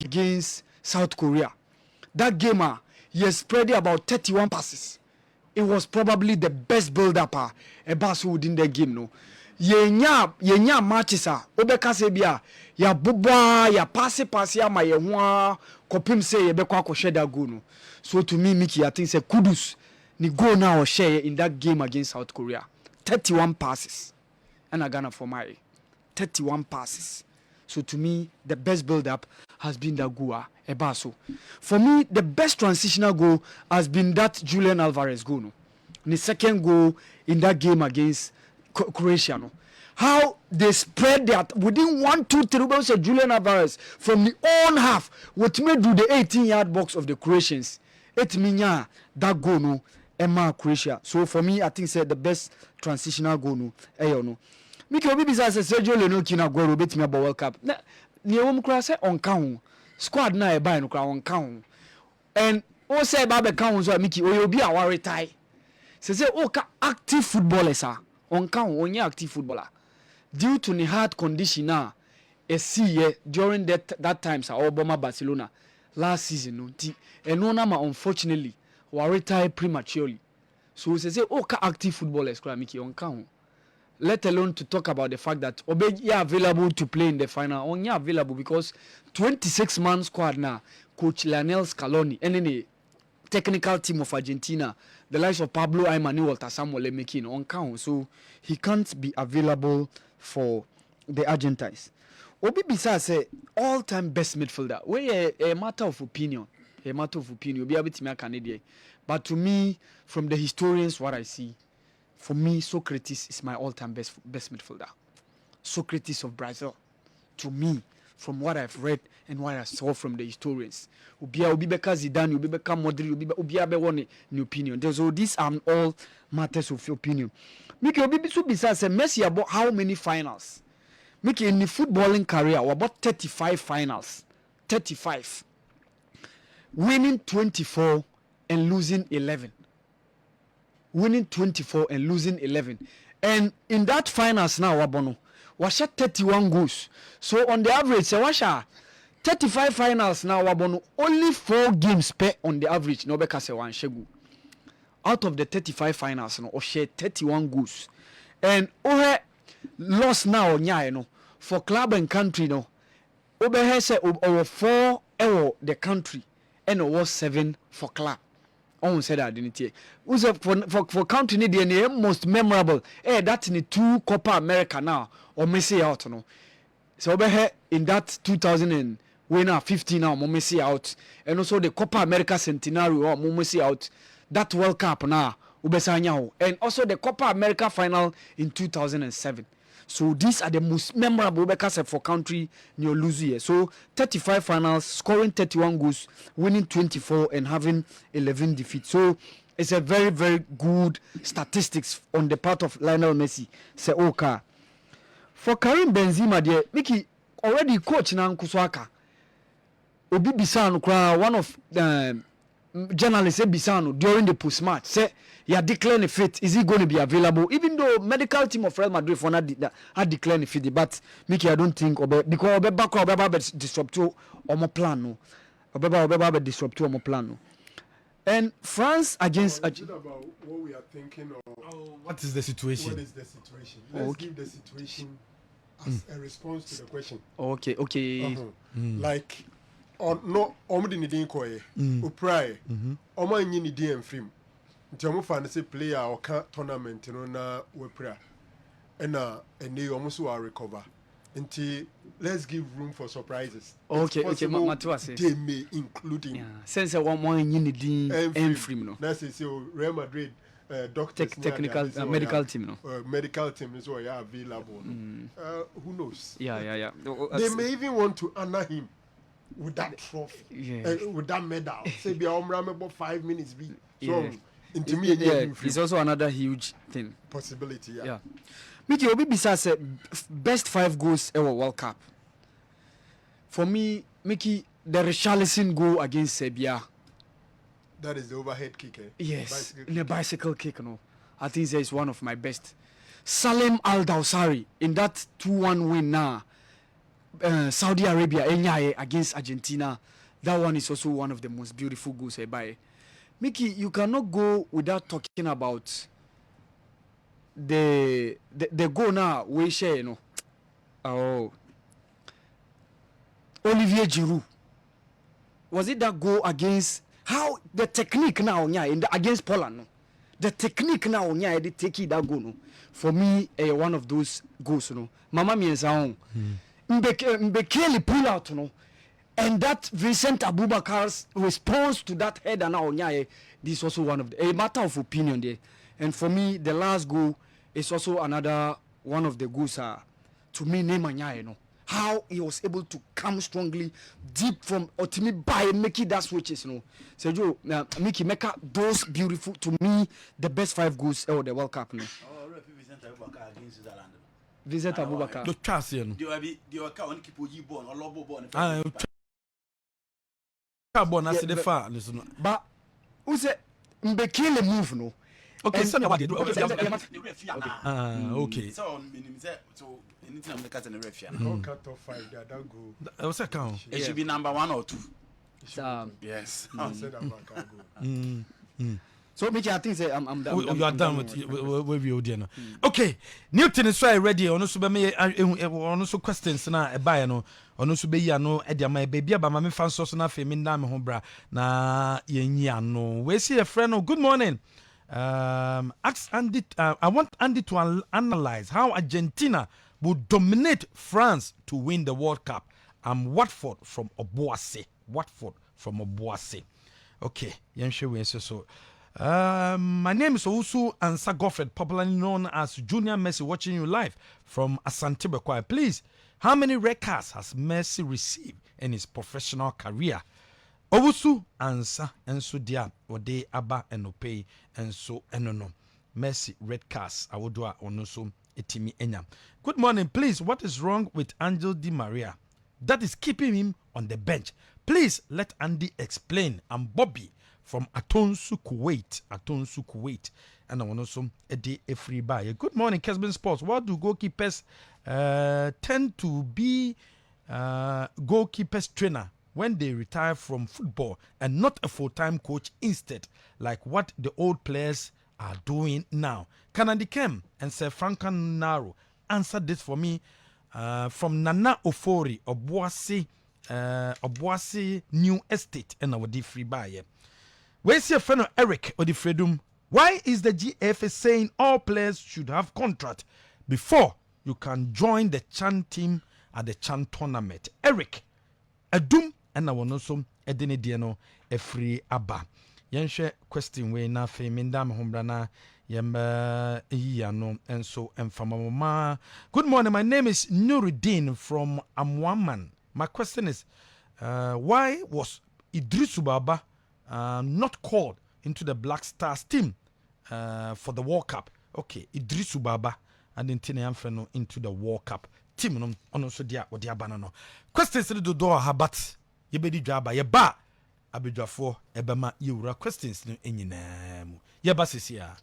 against South Korea. That game, he spread about 31 passes. It was probably the best build-up within the game. No, yenya matches obeka se bia ya boboa ya pass ama ye ho kopim say ye bekwa akoshe da goal no. So to me, Mickey, I think say kudos ni goal now or share in that game against South Korea. 31 passes. And Ghana for my 31 passes. So to me, the best build-up has been that goal, Ebaso. For me, the best transitional goal has been that Julian Alvarez goal. No? The second goal in that game against Croatia. No? How they spread that within 1, 2, 3 say Julian Alvarez from the own half, what made do the 18-yard box of the Croatians. It means that goal no, Emma Croatia. So for me, I think say the best transitional goal no, no. Miki obi bisa se Sergio Leno kina go betimi aba World Cup. Na ne wom kra se onka ho. Squad na e buy no kra onka ho. And o say ba be ka ho so Miki obi a wa retire. Se o ka active footballers onka ho onye active footballer. Due to the heart condition na e see during that times Obama Barcelona last season no ti eno na ma unfortunately wa retire prematurely. So se o ka active footballers kra Miki onka ho. Let alone to talk about the fact that Obeji are available to play in the final. Only available because 26-man squad now. Coach Lionel Scaloni and then the technical team of Argentina, the likes of Pablo Aymani, Walter Samuel making on count, so he can't be available for the Argentines. Obi Bisa say all-time best midfielder. We a matter of opinion. A matter of opinion. Obi abitimi Canadian. But to me, from the historians, what I see. For me, Socrates is my all-time best midfielder. Socrates of Brazil. To me, from what I've read and what I saw from the historians. Ubibeka Zidane, Ubibeka Modric, Ubiabe one new opinion. So these are all matters of opinion. Miki Obibisu Bisa say Messi about how many finals? Miki in the footballing career, about 35 finals. 35. Winning 24 and losing 11. Winning 24 and losing 11. And in that finals now, Wabono, washa 31 goals. So on the average, say washa 35 finals now, Wabono, only 4 games per on the average. No beka se wan shegu. Out of the 35 finals, no, share 31 goals. And ohe lost now, nya, no, for club and country, no. Obehe se over 4 the country, and over 7 for club. On said that didn't he? For country the most memorable. That's in the 2 Copa America now or Messi out no. So in that 2015 now Messi out, and also the Copa America Centenario or Messi out. That World Cup now and also the Copa America final in 2007. So these are the most memorable because for country near losing. So 35 finals, scoring 31 goals, winning 24 and having 11 defeats. So it's a very, very good statistics on the part of Lionel Messi. Say okay. For Karim Benzema there, Mickey already coach na Nkuswaka. Obi Bisano kra one of journalists Bisano during the post match say you declaring the fit. Is he going to be available? Even though medical team of Real Madrid for not had declared the fit, but Mickey, I don't think because Obe disrupt to omo plan no. Obe disrupt to omo plan no. And France against. About what we are thinking of. What is the situation? What is the situation? Let's give the situation as a response to the question. Okay. Like, no, omudi ni din koye. Upray. Oma nyi ni din film. Nti omo fa na say player or tournament no na we pra. Ena ene omo so recover. Nti let's give room for surprises. Okay, Matwa say. They may including since one more nyi ni din film no. Na say Real Madrid doctors technical medical team no. Medical team is what are available. Who knows? Yeah. They may even want to honor him with that trophy, with that medal. Say be about 5 minutes be. So it's also another huge thing. Possibility, yeah. Mickey Obi Bisa said best 5 goals ever World Cup. For me, Mickey, the Richarlison goal against Serbia. That is the overhead kick, Yes, the bicycle kick, no. I think that is one of my best. Salem Al Dawsari in that 2-1 win now. Saudi Arabia against Argentina. That one is also one of the most beautiful goals by Mickey. You cannot go without talking about the goal now we share, you know. Oh, Olivier Giroud. Was it that goal against how the technique now against Poland? No? The technique now they take it that goal. No? For me, one of those goals. No, Mama Mienza Mbekele pull out. No, and that Vincent Abubakar's response to that header now this is also one of a matter of opinion there. And for me, the last goal is also another one of the goals. To me, Neymar, no. How he was able to come strongly deep from Otimi by making that switches, you know. Sergio, Mickey Mecca, those beautiful to me, the best 5 goals of the World Cup. No? Vincent Abubakar against Switzerland. Vincent Abubakar. The chance, you know. The account keep you born or lobo born. Born as the far. But who said Mbekele move no? Okay, so what did okay. Okay. So anything I'm the cat in the ref. Don't cut off 5 that go. I was a count. It should be number 1 or 2. Yes. Said Abubakar go. So Mickey, I think say I'm done. You are done with your dinner. Okay, Newton is so ready. On also be me on also questions na e buy no. On also be ya no e dia my baby aba ma me fan so na fe me ndam ho bra na yenyi no. We see a friend. Oh, good morning. Ask Andy. I want Andy to analyze how Argentina would dominate France to win the World Cup. I'm Watford from Obuasi. Okay, we so. My name is Owusu Ansa Goffred, popularly known as Junior Messi, watching you live from Asante Bekwai. Please, how many red cards has Messi received in his professional career? Owusu Ansa Enso Dia Ode Aba Enope Enso Enono. Messi red cards. Awodua Onoso Etimi Enya. Good morning, please. What is wrong with Angel Di Maria that is keeping him on the bench? Please let Andy explain. I'm Bobby from Atonsu, Kuwait. And I want also a day a free buy. Good morning, Kessben Sports. What do goalkeepers tend to be goalkeepers trainer when they retire from football and not a full-time coach instead, like what the old players are doing now? Can Andy Kem and Sir Frankan Naro answer this for me? From Nana Ofori, Obuasi New Estate, and our day free buy. Where's your friend Eric Odifredum? Why is the GFA saying all players should have contract before you can join the Chan team at the Chan tournament? Eric, Adum, and I want also Edini Diano, a free Abba. Yanshe question way na fe mindam hombrana yamba yano and so and from mama. Good morning, my name is Nuruddin from Amwaman. My question is, why was Idrisu Baba not called into the Black Stars team for the World Cup? Okay, Idrisu Baba and then Tina Amfeno into the World Cup team. No, also dia or dia banano. Questions to the door, habat yebedi jaba yeba abidjafo ebema yura questions no enyinam yeba sisia.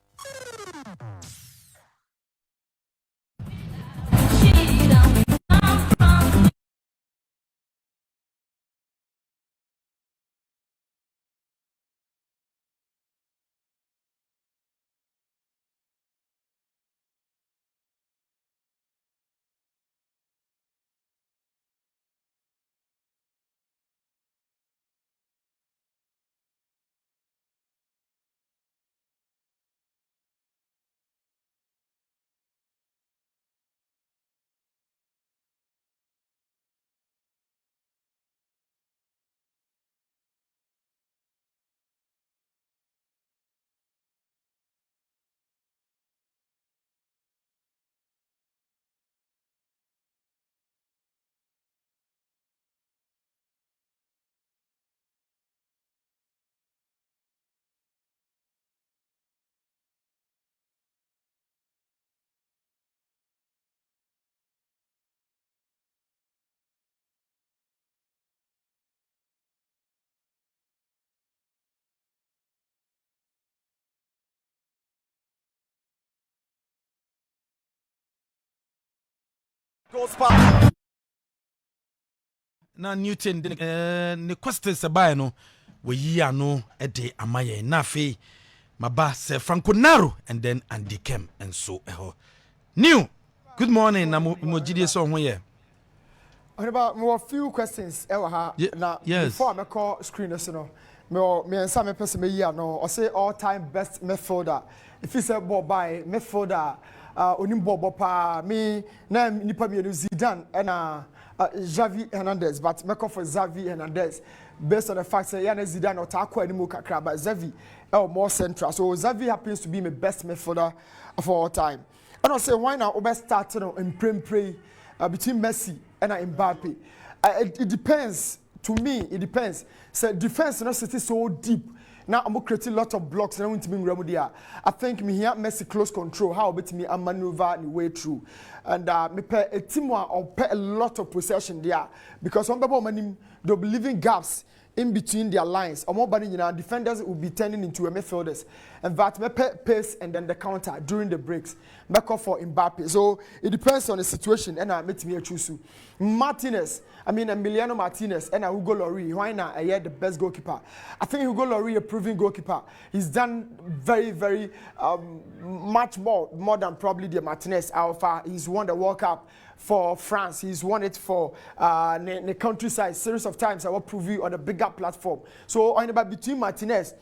Goal spot. na Newton ne questions about no we yi ano e de amaye na fe maba se Franco Naro and then Andy Kem and so new good morning na mo gidie so ho ye About more few questions now yes. Before I call screeners me some person me year no or say all-time best midfielder if you say ball by midfielder onim ball pa me na nipa me Zidane and Xavi Hernandez but me call for Xavi Hernandez based on the fact that Yana Zidane or Tako anymore kakra but Xavi more central so Xavi happens to be my best midfielder of all time and I say why now over starting in pray between Messi and Mbappe. It depends. To me, it depends. So defense not sitting so deep. Now I'm creating a lot of blocks. And I want to be remedia. I think me here Messi close control. How about me a maneuver the way through? And me pay a team or pay a lot of possession there because some people they'll be leaving gaps in between their lines. Or more than defenders will be turning into a midfielders. And that me pay pace and then the counter during the breaks. Back off for Mbappe. So it depends on the situation. And I met me a choose. Martinez, Emiliano Martinez and Hugo Lloris. Why not? I the best goalkeeper. I think Hugo Lloris a proven goalkeeper. He's done very, very much more than probably the Martinez Alpha. He's won the World Cup for France. He's won it for the countryside series of times. I will prove you on a bigger platform. So between Martinez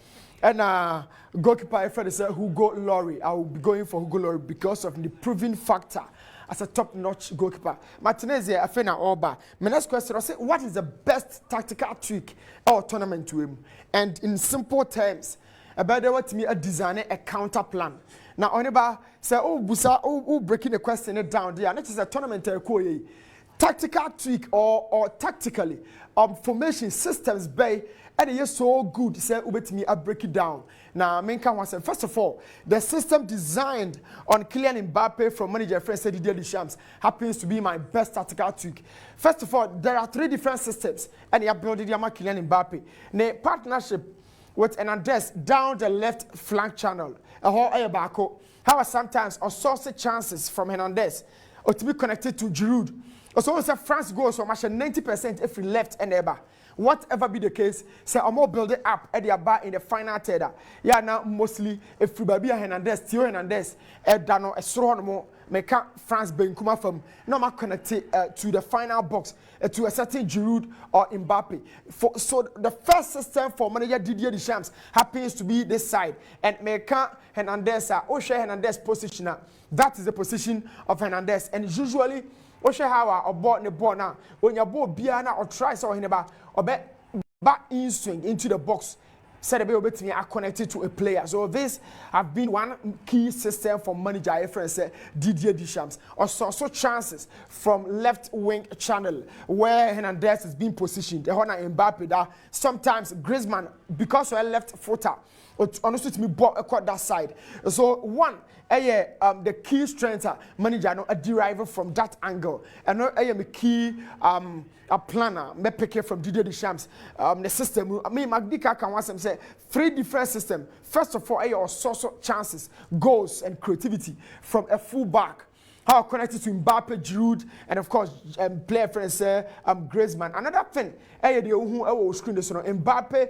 and goalkeeper, I felt say Hugo Lloris. I will be going for Hugo Lloris because of the proven factor as a top-notch goalkeeper. Martinez, I feel now over. My next question, I say, what is the best tactical trick or tournament to him? And in simple terms, about what to me a designer a counter plan. Now, Oheneba say, busa, breaking the question down there. That is a tournament tactical trick or tactically formation systems bay. And it is so good, say, me I break it down. Now, first of all, the system designed on Kylian Mbappe from manager friend Didier Deschamps happens to be my best tactical trick. First of all, there are 3 different systems, and you have built Kylian Mbappe. The partnership with Hernandez down the left flank channel. How sometimes on source chances from Hernandez or to be connected to Giroud. Also, France goes so much 90% if we left and ever. Whatever be the case, say I'm more build it up at the bar in the final third. Yeah, now mostly if we be Hernandez, Theo Hernandez, Dano, a strong more, make France being come from no more connected to the final box to a certain Giroud or Mbappe. So the first system for manager Didier Deschamps happens to be this side and make Hernandez, Oshe Hernandez positioner. That is the position of Hernandez, and usually. Oshe how or bought the ball now. When your ball Biana or tries or Oheneba or back in swing into the box, said a bit me are connected to a player. So this have been one key system for manager reference Didier Deschamps. Also chances from left wing channel where Hernandez is being positioned. The Honor Mbappe that sometimes Griezmann because of a left footer. Honestly, to me, bought that side. So one, the key strength manager no, derived from that angle. And no, a key a planner me pick it from Didier Deschamps. The system. I mean, Magdika can want to say 3 different systems. First of all, your source of chances, goals, and creativity from a full back. How connected to Mbappe, Giroud, and of course, player friends, Griezmann. Another thing, screen this Mbappe,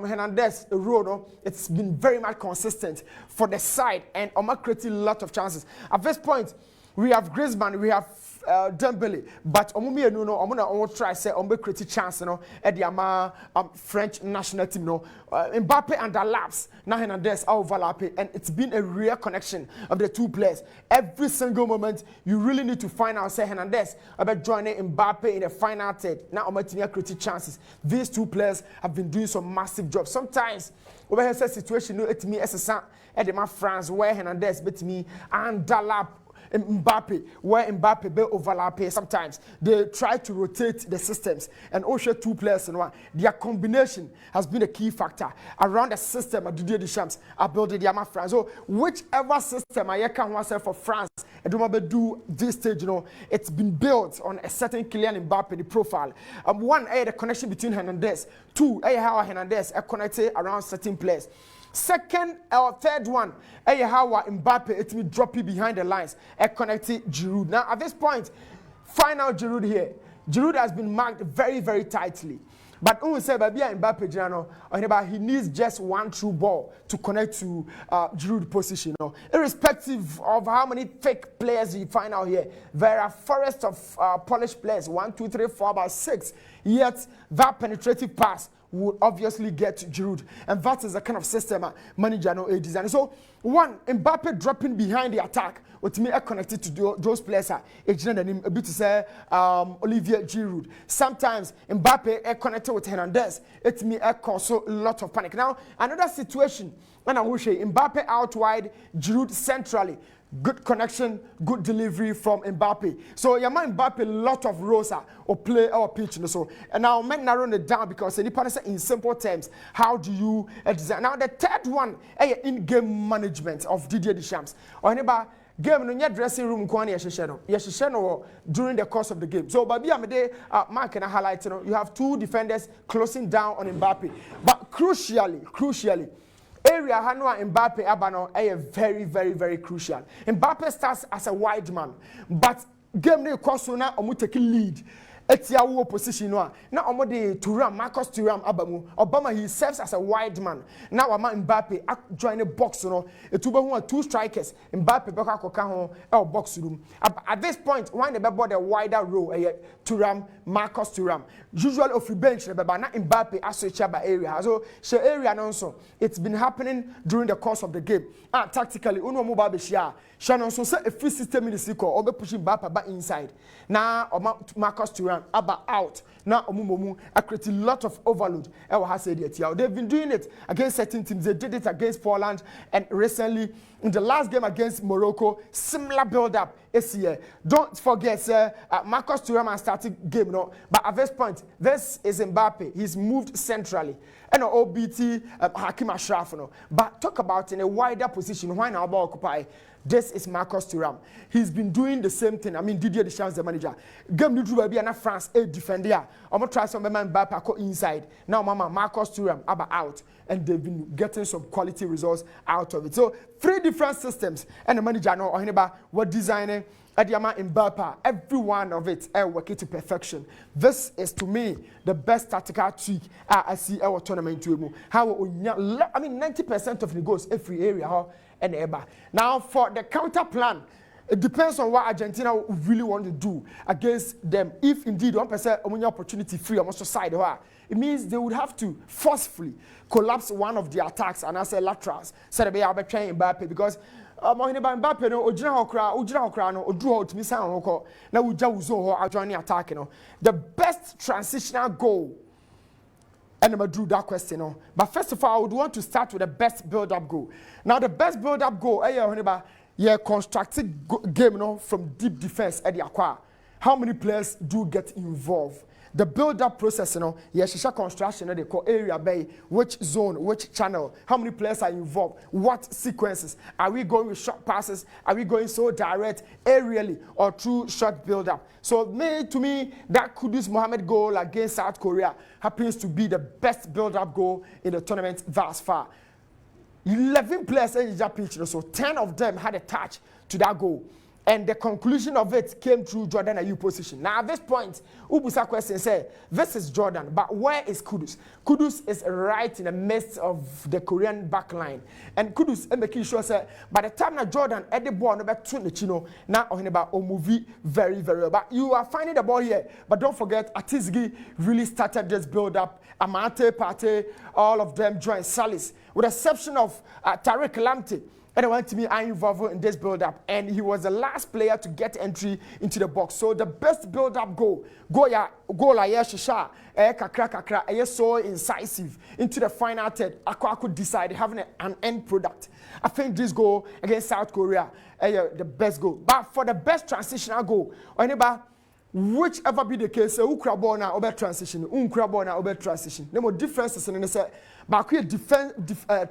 Hernandez, Rono, it's been very much consistent for the side, and Omar created a lot of chances. At this point, we have Griezmann, we have Dembele, but Omumi no, I'm gonna try say create chance at the French national team Mbappe underlaps now Hernandez overlap and it's been a rare connection of the 2 players. Every single moment you really need to find out say Hernandez about joining Mbappe in the final third. Now create chances. These 2 players have been doing some massive jobs. Sometimes over here situation it me as at the France where Hernandez bet me underlap Mbappe, where Mbappe be overlap. Sometimes they try to rotate the systems and also 2 players in one. Their combination has been a key factor around the system of Didier Deschamps. I built the France. So whichever system I can want for France, I don't do this stage. It's been built on a certain Kylian Mbappe the profile. One, the connection between Hernandez. 2, how Hernandez are connected around certain players. Second or third one, how Mbappe it drop you behind the lines and connect Giroud. Now at this point, final Giroud here. Giroud has been marked very, very tightly. But when we say Babi and Mbappe, Oheneba, he needs just one true ball to connect to Giroud position. Irrespective of how many fake players you find out here, there are forests of polished players, 1, 2, 3, 4, about 6. Yet that penetrative pass would obviously get Giroud, and that is the kind of system manager no design. So one, Mbappe dropping behind the attack, with me connected to those players a bit to say Olivier Giroud. Sometimes Mbappe connected with Hernandez, it me cause a lot of panic. Now another situation, and I will say Mbappe out wide, Giroud centrally. Good connection, good delivery from Mbappe. So Yama Mbappe lot of roles or play or pitch. So and now I'm narrowing it down because in simple terms, how do you design? Now the third one, in-game management of Didier Deschamps. Oheneba game no dressing room kwani yeshisheno during the course of the game. So baby amede mark and highlight you have two defenders closing down on Mbappe. But crucially area Hanua Mbappe abano very, very, very crucial. Mbappe starts as a wide man, but game ne kosuna omu take lead. Etiawo position no. Now omo de Thuram, Marcus Thuram abamu. Obama he serves as a wide man. Now ama Mbappe join the box no. Etuba who are two strikers. Mbappe beka koka ho box room. At this point, why the bebo the wider role Thuram, Marcus Thuram. Usually of the bench the beba na Mbappe associate by area. So she area also. It's been happening during the course of the game. Tactically, uno Mbappe share. Shannon so say a free system in the sequel or be pushing Mbappe back inside. Now Marcus Thuram out. Now Omumomu create a lot of overload. They've been doing it against certain teams. They did it against Poland and recently in the last game against Morocco, similar build-up this year. Don't forget, Marcus Thuram started game, no. But at this point, this is Mbappe. He's moved centrally. And OBT Hakim Ashraf, no. But talk about in a wider position. Why now occupy? This is Marcus Thuram. He's been doing the same thing. I mean, Didier Deschamps, the manager. Game new baby and France a defender. I'm gonna try some man Mbappe inside. Now, Mama Marcus Thuram out, and they've been getting some quality results out of it. So 3 different systems, and the manager now Oheneba were designing. Adiama Mbappe, every one of it working to perfection. This is to me the best tactical trick I see our tournament to how 90% of the goals every area and ever. Now for the counter plan, it depends on what Argentina really want to do against them. If indeed 1% opportunity free on also side, it means they would have to forcefully collapse one of the attacks and as a laterals. So they be able to train Mbappe because Oheneba Mbappe no ojina hokra no odru otimi san hoko na uja uzo ho adwane attack no. The best transitional goal and I'm drew that question no. But first of all I would want to start with the best build up goal. Now the best build up goal Oheneba constructed game no from deep defense at the acquire. How many players do get involved? The build-up process, yes, construction, they call area bay, which zone, which channel, how many players are involved, what sequences, are we going with short passes, are we going so direct, aerially, or through short build-up? So, to me, that Kudus Mohammed goal against South Korea happens to be the best build-up goal in the tournament thus far. 11 players in the pitch, so 10 of them had a touch to that goal. And the conclusion of it came through Jordan Ayew position. Now at this point, Ubusa question said, this is Jordan, but where is Kudus? Kudus is right in the midst of the Korean back line. And Kudus is making sure that by the time that Jordan at the ball, now Oheneba movie very, very well. But you are finding the ball here. But don't forget, Atizgi really started this build-up. Amate, Pate, all of them joined Salis. With the exception of Tariq Lamptey. And I want to be involved in this build-up, and he was the last player to get entry into the box. So the best build-up goal shisha, kakra, so incisive into the final third. Aqua could decide having an end product. I think this goal against South Korea, the best goal. But for the best transitional goal, whichever be the case, ukrabona over transition, unkrabona over transition. The more differences in the but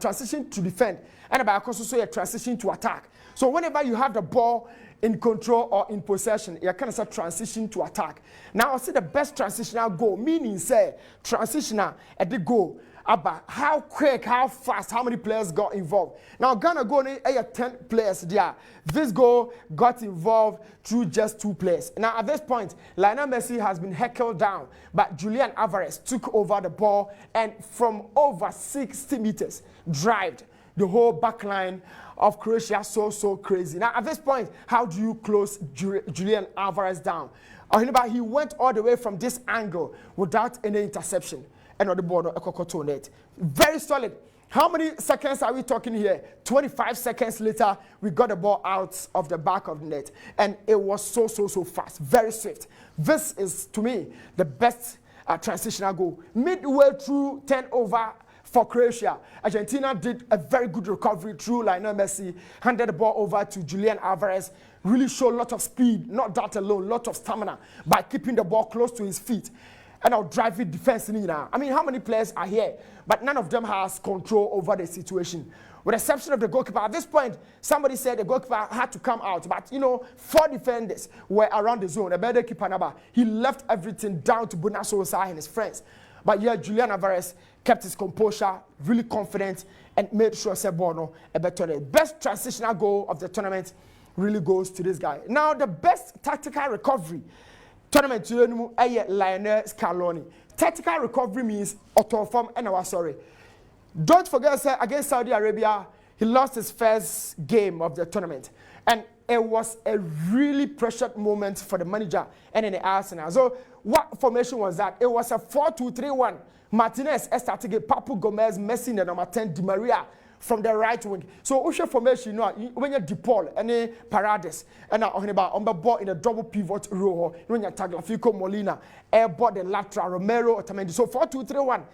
transition to defend, and about also a transition to attack. So whenever you have the ball in control or in possession. You kind of say transition to attack. Now I see the best transitional goal, meaning say transitional at the goal. About how quick, how fast, how many players got involved. Now Ghana go in 10 players there. This goal got involved through just 2 players. Now at this point, Lionel Messi has been heckled down, but Julian Alvarez took over the ball and from over 60 meters, drived the whole back line of Croatia so crazy. Now at this point, how do you close Julian Alvarez down? Oheneba, he went all the way from this angle without any interception. And on the board, a net. Very solid. How many seconds are we talking here? 25 seconds later, we got the ball out of the back of the net. And it was so fast. Very swift. This is, to me, the best transitional goal. Midway through 10 over for Croatia, Argentina did a very good recovery through Lionel Messi, handed the ball over to Julian Alvarez, really showed a lot of speed, not that alone, a lot of stamina by keeping the ball close to his feet. And I'll drive it defense in now. I mean, how many players are here? But none of them has control over the situation. With the exception of the goalkeeper. At this point, somebody said the goalkeeper had to come out. But, 4 defenders were around the zone. The better keeper number. He left everything down to Bunaso Osai and his friends. But yeah, Julian Alvarez kept his composure, really confident, and made sure Sebono a better. The best transitional goal of the tournament really goes to this guy. Now, the best tactical recovery tournament to Lionel Scaloni. Tactical recovery means auto form and sorry. Don't forget, sir, against Saudi Arabia, he lost his first game of the tournament. And it was a really pressured moment for the manager and in the Arsenal. So what formation was that? It was a 4-2-3-1. Martinez started to Papu Gomez, Messi, and number 10, Di Maria from the right wing. So Usha formation, when you DePaul, any Paredes, and now Oheneba on the ball in a double pivot row, when you Tagliafico, Molina, airball the lateral, Romero, Otamendi. So 4-2-3-1,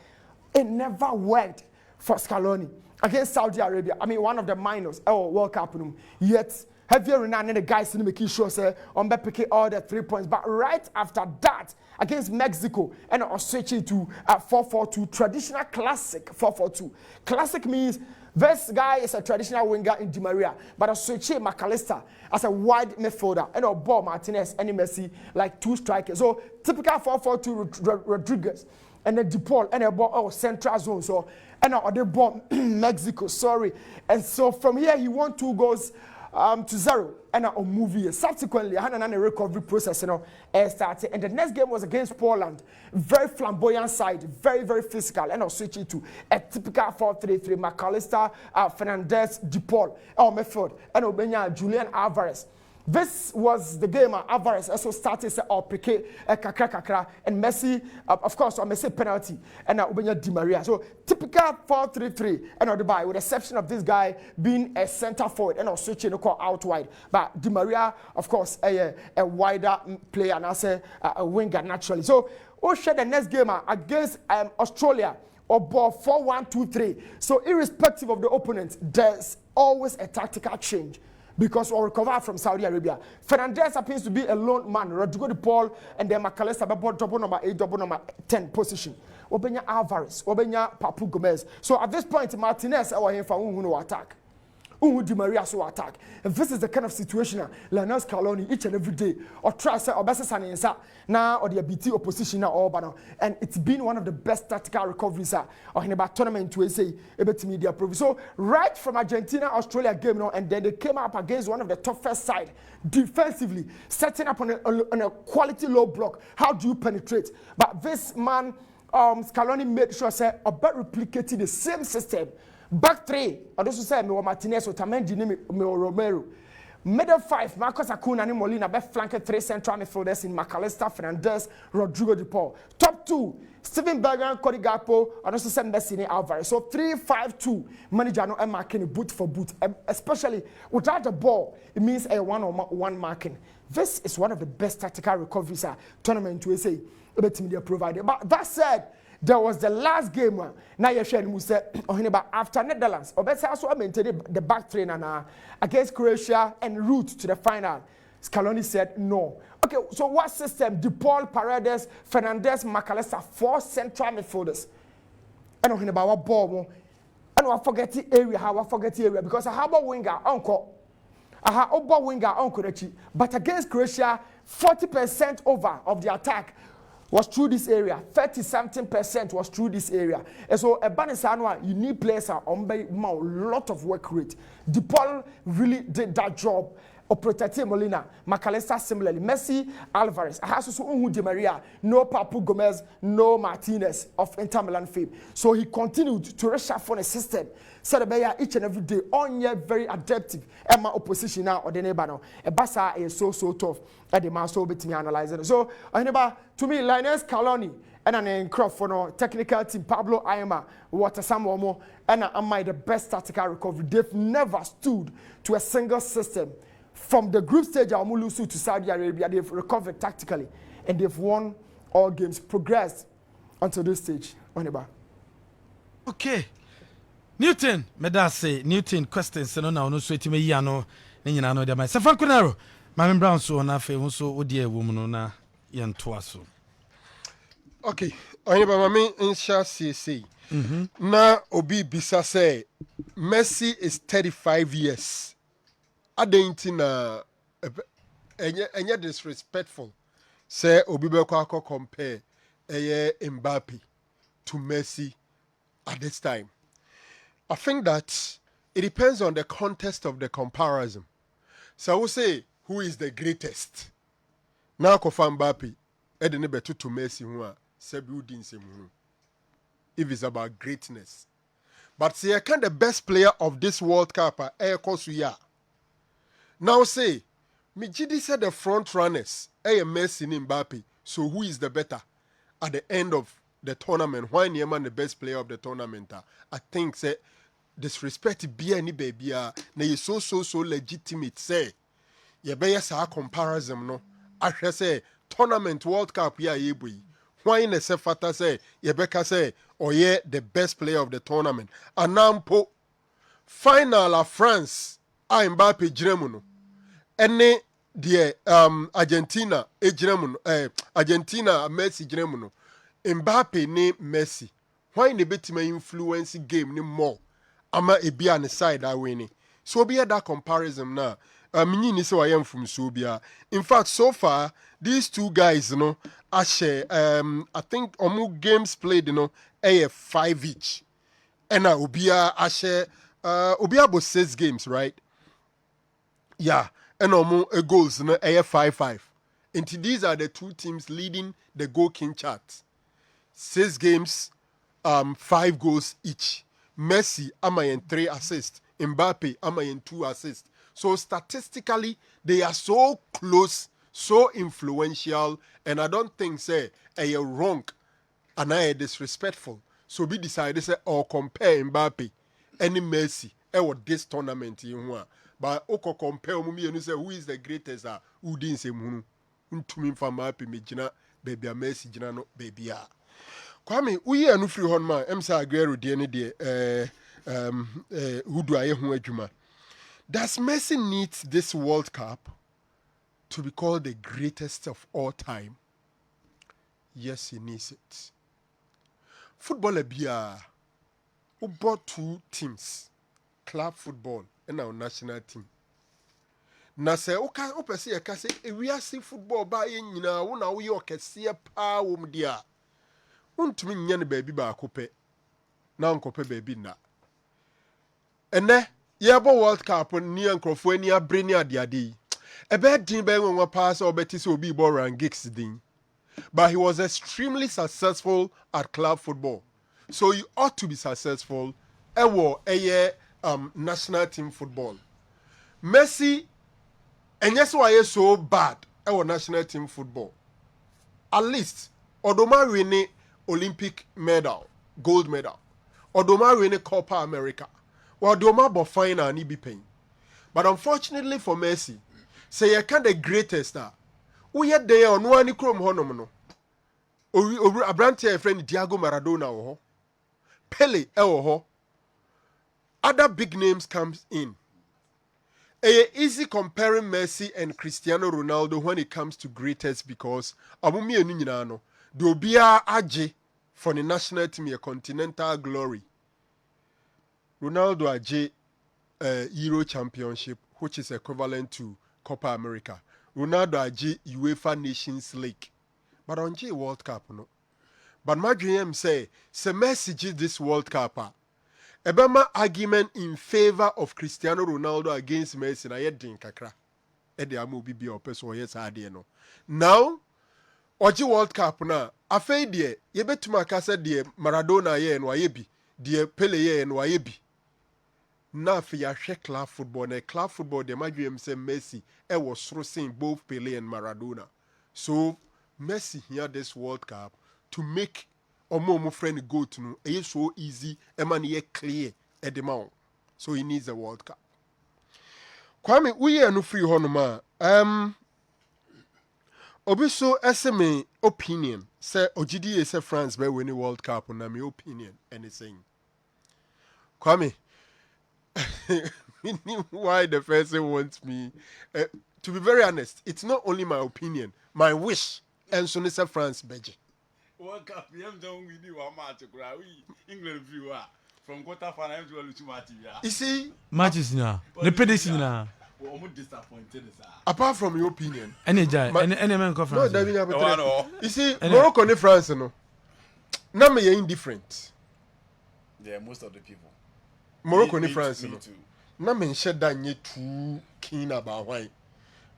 it never worked for Scaloni against Saudi Arabia. I mean, one of the minors, World Cup, yet heavier than the guys in making sure say on picking all the 3 points. But right after that, against Mexico, and I switching to 4-4-2, traditional classic 4-4-2. Classic means this guy is a traditional winger in Di Maria, but I switch McAllister as a wide midfielder, and a ball Martinez and Messi like 2 strikers. So typical 4-4-2 Rodriguez, and then DePaul and a ball central zone. So and the ball Mexico, sorry. And so from here he won 2 goals to 0 and a movie. Subsequently, I had a recovery process, started. And the next game was against Poland. Very flamboyant side, very physical. And I'll switch it to a typical 4-3-3. McAllister, Fernandez, DePaul, midfield, and Obenya, Julian Alvarez. This was the game Alvarez also started Piqué, kakra, and Messi, of course, Messi penalty, and Obenya Di Maria. So typical 4-3-3, and Dubai, with the exception of this guy being a center forward and switching out wide. But Di Maria, of course, a wider player and also a winger naturally. So we'll share the next game against Australia. Or ball 4-1-2-3. So irrespective of the opponent, there's always a tactical change. Because we'll recover from Saudi Arabia. Fernandez appears to be a lone man. Rodrigo de Paul and then McAllister double number 8, double number 10 position. Obenya Alvarez, Obenya Papu Gomez. So at this point, Martinez our here for attack. Di Maria so attack. And this is the kind of situation Lionel Scaloni each and every day or try say or best now or the BT opposition now and it's been one of the best tactical recoveries or in about tournament to say about media proof. So right from Argentina Australia game and then they came up against one of the toughest side defensively, setting up on a quality low block. How do you penetrate? But this man Scaloni made sure say about replicating the same system. Back 3, I also say me Martinez, Otamendi, me Romero. Middle 5, Marcos Acuna and Molina, back flank 3 central midfielders in McAllister, Fernandez, Rodrigo de Paul. Top 2, Steven Berger, Cody Gakpo, and also send Messi Alvarez. So 3-5-2, manager no marking boot for boot, especially without the ball. It means a 1-on-1 marking. This is one of the best tactical recoveries tournament to say about media provider. But that said, there was the last game. Now you share Oheneba after Netherlands. Obesa also maintained the back 3 against Croatia en route to the final. Scaloni said no. Okay, so what system? DePaul, Paredes, Fernandez, McAllister, 4 central midfielders. And Oheneba what ball. And I forget the area. How I forget the area because I have a winger uncle. aha obo winger on Korechi, but against Croatia 40% over of the attack was through this area, 30-something% was through this area. And so a Banisanwa, you need players are on by lot of work rate. DePaul really did that job. Operative Molina, McAllister similarly, Messi, Alvarez, Ahasusu Unhu Di Maria, no Papu Gomez, no Martinez of Inter Milan fame. So he continued to reshuffle the system. So the Bayer each and every day, on yet very adaptive. Emma opposition now or the neighbor now. A Bassa is so tough. At the man so bit me analyzing. So Oheneba, to me, Linus Caloni and an Crawford technical team, Pablo Ayema, Water Samomo, and I the best tactical recovery. They've never stood to a single system. From the group stage, Amulusu to Saudi Arabia, they've recovered tactically and they've won all games, progressed until this stage. Oheneba. Okay. Newton, Medase, Newton questions no na ono so etime yi ano ne nyina no de mai. Sefan Kunaro, Mame Brown so na fe so odi ewu mu na ye ntoa so. Okay, Oheneba mame insha CC. Na obi bisa say Messi is 35 years. Adenti na enye disrespectful. Say obi be kwa compare Mbappe to Messi at this time. I think that it depends on the context of the comparison. So I will say, who is the greatest? Now, Kofa Mbappe, Edene betu to Messi, who are Sebu Dinsemunu. If it's about greatness. But say, I can the best player of this World Cup, Kosuya. Now say, Mijidi said the front runners, Messi and Mbappe. So who is the better at the end of the tournament? Why Nyame the best player of the tournament? I think say disrespect be any baby na you so legitimate say ye be sa comparison no ahwe say tournament World Cup ya yebu why na say fata say ye be ka say oye the best player of the tournament anampo final of France a Mbappe giremu no ene de Argentina giremu no Argentina Messi giremu no Mbappe ni Messi why ne betima influence game ni more ama ebi on the side that winning. So be that comparison now. Ni so I am from Subia. In fact, so far these two guys, I share. I think omu games played, a 5 each. And now Ubia I share. Ubia about 6 games, right? Yeah. And omu goals, a 5-5. And these are the two teams leading the goal king chart. 6 games, 5 goals each. Messi amayen 3 assists, Mbappe amayen 2 assists. So statistically, they are so close, so influential, and I don't think say you're wrong and I disrespectful. So we decided say or compare Mbappe and Messi with this tournament in one. But oko compare mumi and say who is the greatest? Who didn't say munu? Untumi from Mbappe me jina baby Messi jina no baby a. Kwame, we are no free hon man. Emsa Aguero de ne de who do I ho adwuma. Does Messi need this World Cup to be called the greatest of all time? Yes, he needs it. Football bia who bought 2 teams, club football and our national team. Na se o pese e ka se ewiase football ba ye nyina wo na wo ye okese pa wo mdia. Untumi nya ne baabi ba akope na nkope baabi na ene yebo World Cup ni nkrofo ani abre ni adeade ebe din be nwa pa se obeti se obi bo rangics din, but he was extremely successful at club football, so you ought to be successful national team football. Messi enye why so bad national team football, at least odoma win Olympic medal, gold medal. Odoma win Copa America. Or Odoma bo final ni be paying. But unfortunately for Messi, say you can the greatest star. We had there on one chrome honom no. Abrantia friend Diego Maradona ho. Pele ho. Other big names comes in. Easy comparing Messi and Cristiano Ronaldo when it comes to greatest because abumi enu nyina no. Do be aje for the national team a continental glory. Ronaldo aje Euro championship which is equivalent to Copa America. Ronaldo agye UEFA Nations League, but on G World Cup no. But my dream say Messi this World Cup. Ebema argument in favor of Cristiano Ronaldo against Messi na yedin kakra. Ede amu bibi opeso yes ade no. Now, Oji World Cup na afei de yebetuma kasa de Maradona ye no ayebi, de Pele ye no ayebi. Na afei yahwe club football na club football de madwem say Messi e was soro both Pele and Maradona. So Messi here this World Cup to make omo friend go to no e so easy e man ye clear e de ma. So he needs a World Cup. Kwame uye no free honoma obiso eseme opinion say ogidi say France be win the World Cup na me opinion anything. Kwame why the person wants me to be very honest, it's not only my opinion, my wish and so say France beje. World Cup, we have done with you one match. England viewer from quarter final to lose match. You see, matches now. The prediction now. We're almost disappointed. Apart from your opinion, Any man conference. no, you see, Morocco and France, no, now me indifferent. Yeah, most of the people. Morocco and France, no, now me shed that you too keen about why.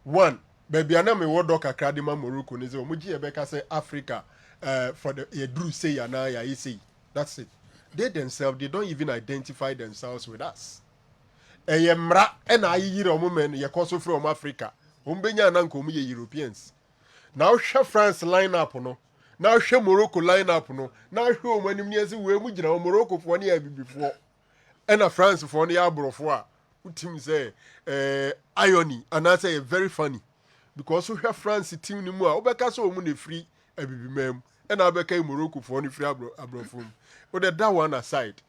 One, baby, I know me what doc academy Morocco is. Omuji Ebeka say Africa. For the Drew say ya say that's it. They themselves they don't even identify themselves with us. Mra and I year woman ya also from Africa. Umbenya nanko me Europeans. Now show France line up no. Now show Morocco line up no. Now show when you near we mujina Morocco for 1 year before. And a France for 1 year before. Who team say irony and I say very funny. Because we have France team ni mu a obeka so mu ne free ebibi mem. And I became Morocco for only free abrofum. But that one aside,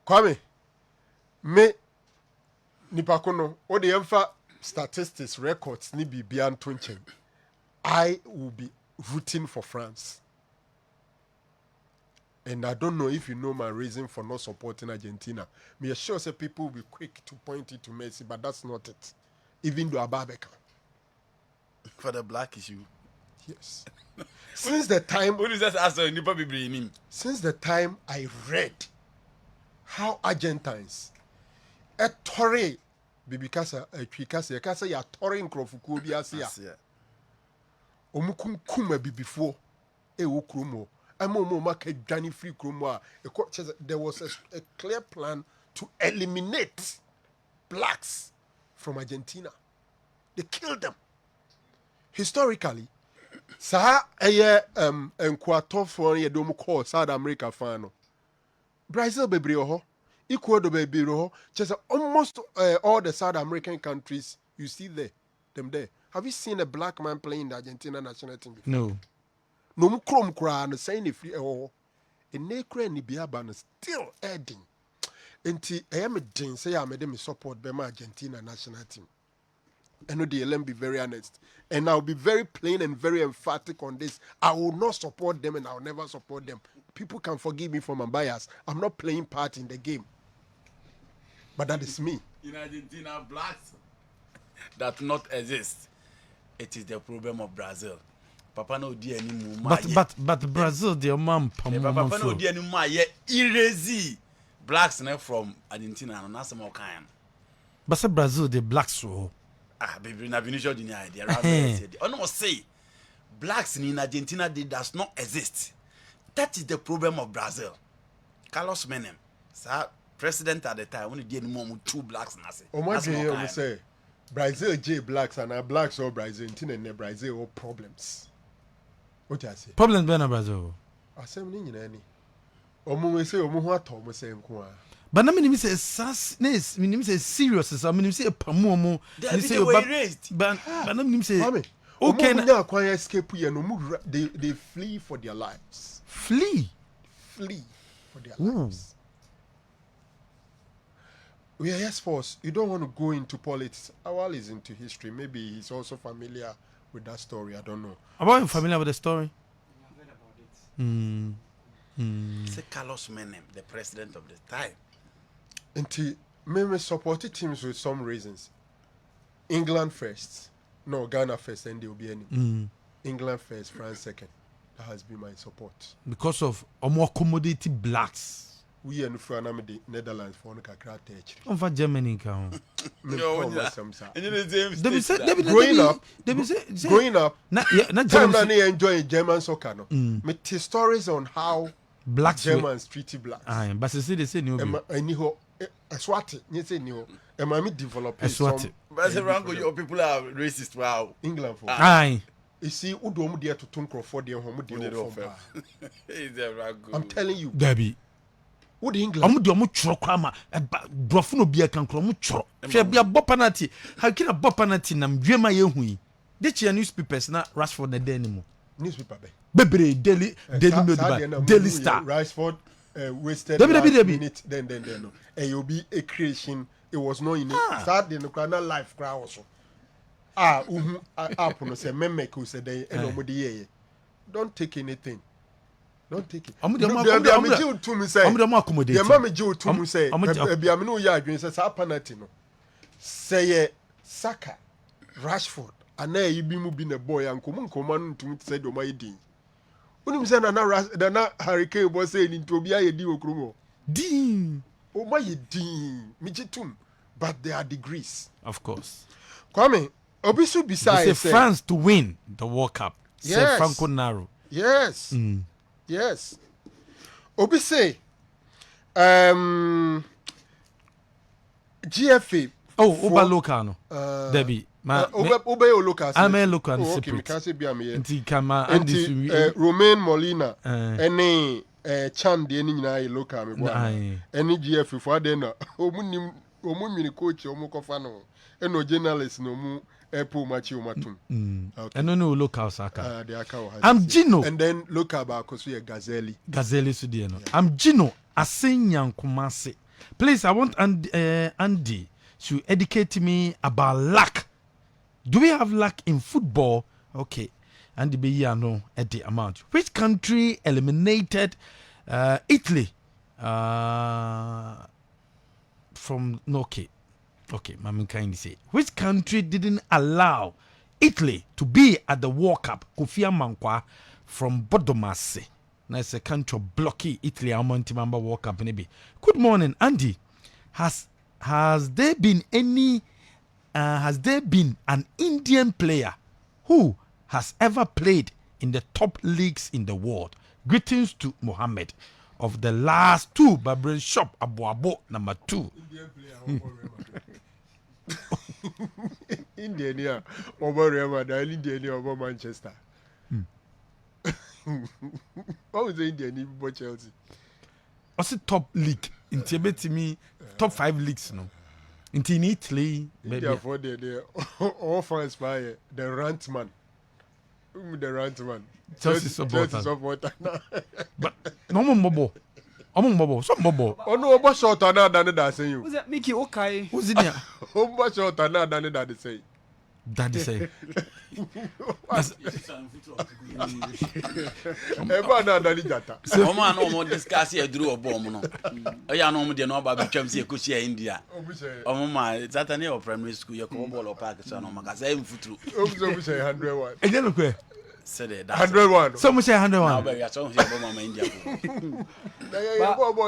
Kwame, me nipakono, or the emfa statistics records ni be beyond 20. I will be rooting for France. And I don't know if you know my reason for not supporting Argentina. Me sure say people will be quick to point it to Messi, but that's not it. Even though Ababeka. For the black issue. Yes. Since the time since the time I read how Argentines a Torre bibikasa a twikasa yakasa ya Torre nkrofuku bi ase a omukunkum bibifo e wo kromo amomo maka dwane free kromo a there was a clear plan to eliminate blacks from Argentina. They killed them. Historically, sa enkwato for ye do mo call South America fan no. Brazil bebre ho, Ecuador bebre ho, just almost all the South American countries you see them there. Have you seen a black man playing the Argentina national team before? No. No mu krom kra no say ne free ho. Ene kra ni bia ba no still adding. Enti me den say ya me dem support be ma Argentina national team. And let me be very honest. And I'll be very plain and very emphatic on this. I will not support them and I'll never support them. People can forgive me for my bias. I'm not playing part in the game. But that is me. In Argentina, blacks that not exist. It is the problem of Brazil. Papa no di anymore. But Brazil, their mom, Papa no di anymore. Erase blacks from Argentina and that's more kind. But say Brazil, the blacks so. Baby, na Vinicius the idea. Almost say blacks in Argentina they does not exist. That is the problem of Brazil. Carlos Menem, sir, president at the time, when he did more with 2 blacks. I say Brazil J blacks and our blacks or Brazil and Brazil all problems. What I say? Problems be na Brazil. I say me ni any. Omo say omo ho ato mo say nko a. But na me say sasness, me say serious, so me say pamu they say raised. But na me say okay na kwanya escape here no they flee for their lives. Flee for their lives. We are yes force. You don't want to go into politics. Awal is into history. Maybe he's also familiar with that story. I don't know. About familiar with the story? I've heard about it. Say Carlos Menem, the president of the time. Until me supported teams with some reasons. England first. No, Ghana first, and they will be any. England first, France second. That has been my support. Because of more commodity blacks. We are for the Netherlands for the kakra territory. On va Germany count. Growing up, not time Germany. that enjoy German soccer. No, me tell stories on how Blacks Germans treated blacks. Aye, but they say the same. Anyhow, Eswati, you say new. And me develop Eswati. But Rango, your people are racist. Wow. England for. Aye. You see, who do there to Tunko for the home I'm telling you, Debbie. who the England? Amu di amu choro krama. Brofo no bia kan kro amu choro. Hwe bia bo penalty. Ha kina bo penalty na mdwema ye hui. De chia newspapers na Rashford na dey animo. Newspaper be. Bebre Daily Mail, Daily Star. Rashford wasted Debbie. minute then no. And you'll be a creation. It was not in it. Saturday no kana life crowd also. App no say meme ko say dey and omodi ye. Don't take anything. Don't take it. I'm to me say. I'm accommodate. The mama Joe to me say. Bia me no ya adwen say sa penalty no. Say Saka, Rashford, ana yibi mu bi na boy ankomo no ntumi say do my din. Unim say na Hurricane boy say ni to obi aye di okromo. Din. O my din. Mi jitum. But there are degrees. Of course. Kwame, obisu beside say France to win the World Cup. Yes. Say Franco Naro. Yes. Yes. Obi say GFA. Oh, Oba Locano. Debbie. Oba Locano. I'm a local okay, me can say be am here. Nti kama Andy Romain Molina. Any Chan de ni nyina local me boy. Any GFA for dey na. Omu nwini coach omu kofa no. Eno journalist no mu Apple match matum. I don't know local Saka. I'm Gino. And then local ba koso ye Gazelle. Gazelle Sudiano. I'm Gino Asenyankumase. Please, I want Andy to educate me about luck. Do we have luck in football? Okay. Andy Beyano at the amount. Which country eliminated Italy from okay. Okay, Mami kindly say. Which country didn't allow Italy to be at the World Cup? Kofi Amankwa from Bodomase. That's a country of blocky Italy. Member World Cup maybe. Good morning, Andy. Has there been an Indian player who has ever played in the top leagues in the world? Greetings to Mohammed of the last two Barber Shop Abu number 2. Indian here over Real Indian here over Manchester. What was the Indian over Chelsea? What's the top league? In Tibet, top 5 leagues, no. In Italy, India for the all fans by the Rantman. The Rantman. Chelsea supporter. But no more Mobo. Some Mobo. Oh no, what short or not than that say you. Who's that Mickey okay? Who's in here? Oh, what short or not than that say. Daddy say. Eba na dani jata. So man no more discuss here drew obom no. O ya no mo de no ba betwam se ekosi India. O ma Saturday or primary school you come ball park so no maka say mfuturu. O so say 101. E dey look where. Say that. 101. So mo say 101. Na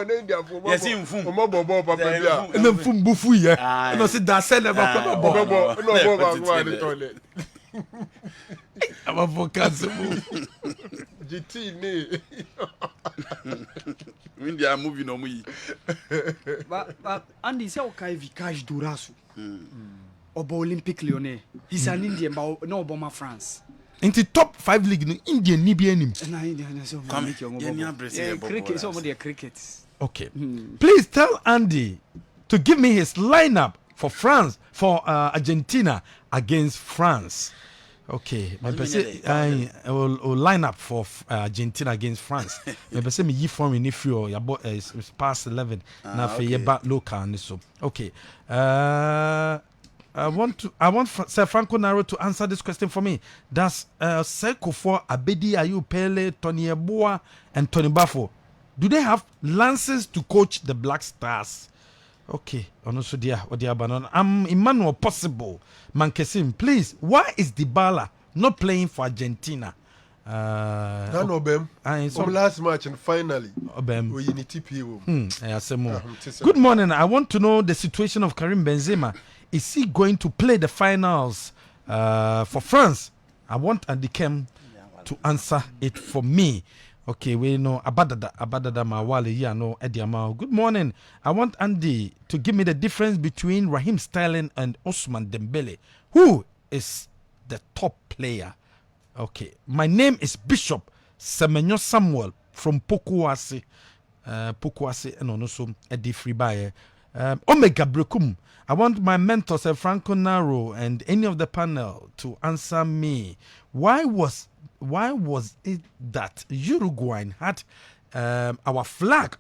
India for. Yes, mfu. O mo bobo papa bia. Na mfu mbufu ye. No say that say never come bobo. No bobo go at the toilet. I'm a focus. GT ne. India moving on me. But Andy say okay Vikash Durasu. Obo Olympic Lyonnais. He's an Indian but no Obama France. In the top 5 league no Indian ni bi anim. Na Indian so cricket so the cricket. Okay. Please tell Andy to give me his lineup for France for Argentina against France. Okay, my person I will line up for Argentina against France. My person me form in if you is past 11 na for your back local and so. Okay. I want Sir Franco Naro to answer this question for me. Does Seko for Abedi Ayu Pele, Tony Eboa and Tony Bafo, do they have lances to coach the Black Stars? Okay, also dear, or dear Banon. I'm Emmanuel Possible. Mankesim, please. Why is Dybala not playing for Argentina? None of them. Last match and finally. We need TP. Good morning. I want to know the situation of Karim Benzema. Is he going to play the finals for France? I want Andy Kem to answer it for me. Okay, we know Abadada Mawali, yeah, no Ediamao. Good morning. I want Andy to give me the difference between Raheem Sterling and Ousmane Dembele. Who is the top player? Okay, my name is Bishop Semenyo Samuel from Pokuase. Pokuase, and also Eddie Freebaye. Omega Brekum. I want my mentors, Franco Naro, and any of the panel to answer me. Why was it that Uruguay had our flag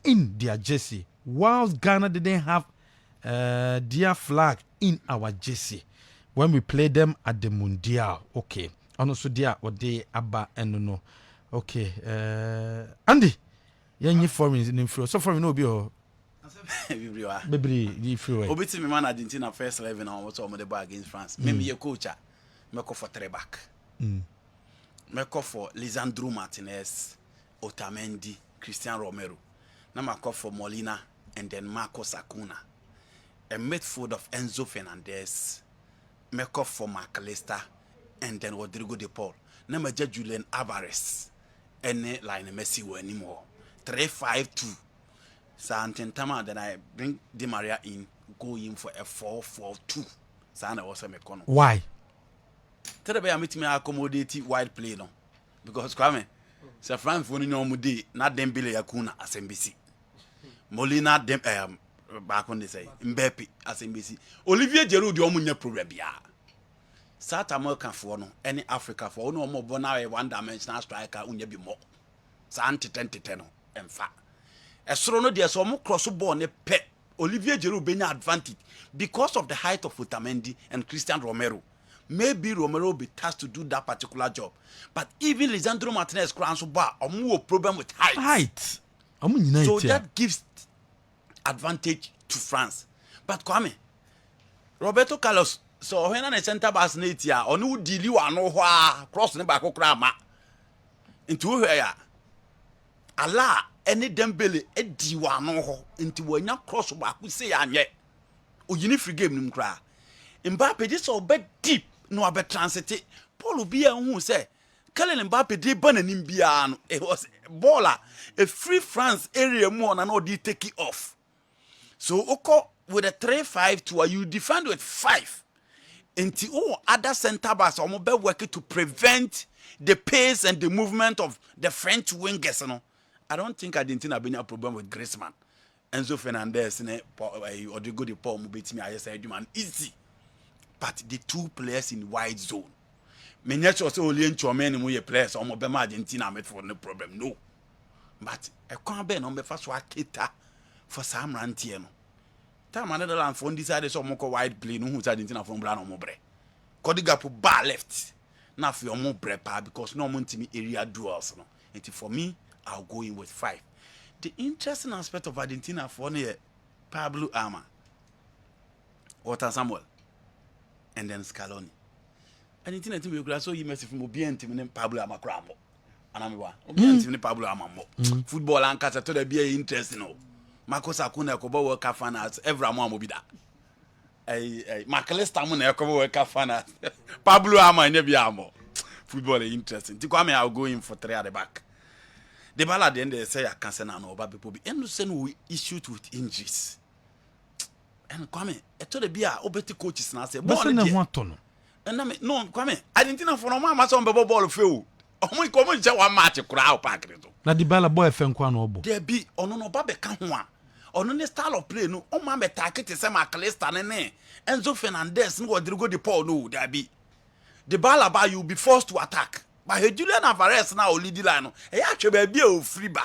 in their jersey, whilst Ghana didn't have their flag in our jersey when we played them at the Mundial? Okay, and also there or they Abba and no. Okay, Andy, you foreign in so foreign no be. Baby, if you Obiti me man Argentina first 11 on what's on the bar against France. Maybe your coach, me call for three back. Me call for Lisandro Martinez, Otamendi, Christian Romero. Now me call for Molina and then Marcos Acuna. A midfield of Enzo Fernandez. Me call for McAllister and then Rodrigo de Paul. Now me just Julian Alvarez. Any line Messi or anymore. 3-5-2. Tama, then I bring Di Maria in, go in for a 4-4-2. Sana also me kono. Why? Tell me I meet me accommodate wide play no. Because Kwame, Sir Frank for no mudi, not Dembele Yakuna as MBC. Molina dem back on the say Mbappe as MBC. Olivier Giroud the omunya problem bia. South America for no, any Africa for no more bona one dimensional striker unya bi more. Sa anti-10 no, in fact. Esoro no dey so mo cross ball ne pe Olivier Giroud benya advantage because of the height of Otamendi and Christian Romero. Maybe Romero will be tasked to do that particular job. But even Lisandro Martinez cross ball, omo problem with height. So that gives advantage to France. But Kwame, Roberto Carlos, so when na center back na etia, onu dili wa no ho a cross ne ba kokra ma. Into where ya. Allah any Dembele edi wa no ho nti wanya cross ba ku say anye oyini free game nim kra Mbappe dis obe deep no abe transit Paul bia hu say Kylian Mbappe dey ban anim bia no it was baller a free France area mu on no dey take it off. So oko with a 3-5-2 you defend with 5 nti other center backs omo be working to prevent the pace and the movement of the French wingers no. I don't think Argentina have any problem with Griezmann. Enzo Fernandez or the good Paul Mubetimi I said man easy. But the two players in wide zone. Many also only in Chomeni mu players or Mobema Argentina made for no problem. No. But a can't be number first wakita for some rantiano. Time another land for decided some more wide play no who's Argentina from Brano Mobre. Kodigapu bar left. Now for your Mobre because no Montimi area duels. No. And for me, I'll go in with 5. The interesting aspect of Argentina for me, Pablo Ama, Walter Samuel, and then Scaloni. Argentina team will so you must be team Pablo Ama Crambo. And I'm one. Pablo Ama. Football and catch to the be interesting. Marcos Acuna Kobo work fanas every one will be that. McAllister Muna Kobo work fanas. Pablo Ama Nebiamo. Football is interesting. Tikwame, I'll go in for 3 at the back. The ball at the end they say I can't send an over people be innocent we issued with injuries. And Kwame, I told the beer obeti coaches now say but no Kwame, Argentina for no man some ball field. Oh my come je one match kura park to. Na the ball boy fen kwa no obo. There be ono no ba be ka ho a. Ono ne style of play no o man be target say McAllister ne Enzo Fernandez no Rodrigo de Paul no there be. The ball about you be forced to attack. But Julian Alvarez now lead the line. He actually be a free ba.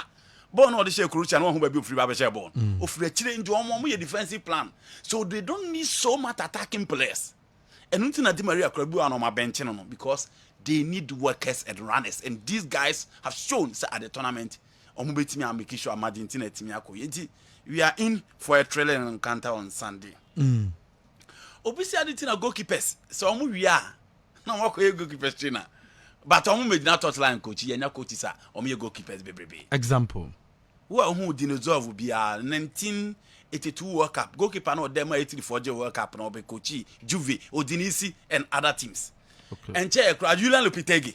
Born all the share crucial one who be free ba share born. Of the change one more defensive plan. So they don't need so much attacking players. And nothing that Di Maria could be on my bench no because they need workers and runners. And these guys have shown at the tournament omo betimi am make sure Argentina timi akọ. We are in for a thrilling encounter on Sunday. Obisi Argentina goalkeepers. So omo we are. Na wako goalkeepers trainer. But omo medina touchline coach, yenya coach sa omo ye goalkeepers bebrebe. Example. Who dinosaur will be 1982 World Cup. Goalkeeper no dem 84 World Cup no be coach Juve, Odinisi and other teams. Okay. And check Julian Lopetegui.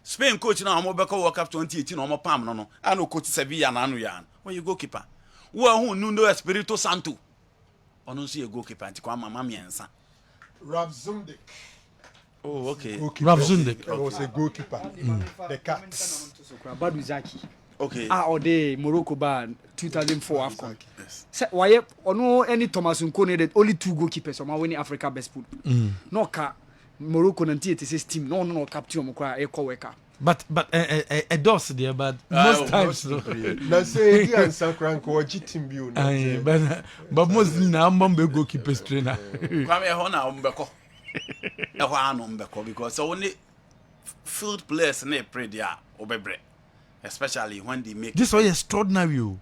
Spain coach now Mobeko World Cup 2018 no pam no. I know coach Sevilla na anu yan. When you goalkeeper. Who Nuno Espirito Santo. Ono see a goalkeeper anti kwa mama miensa. Rav Zundik. Oh, okay. Rav Zundik was a goalkeeper. The Cats. Badu Zaki. Okay. Ode Morocco ban 2004 AFCON. Yes. Say why ono any Thomas Nkone that only 2 goalkeepers on winning Africa best foot. No ka Morocco 1986 team no captain mo kwa e worker. But a does there, but most times no. Na say he and Sankran ko team bio na. But most na be goalkeepers trainer. Kwame ho na ombeko. E ho anu ombeko because so only field players na play there obebre. Especially when they make this was extraordinary.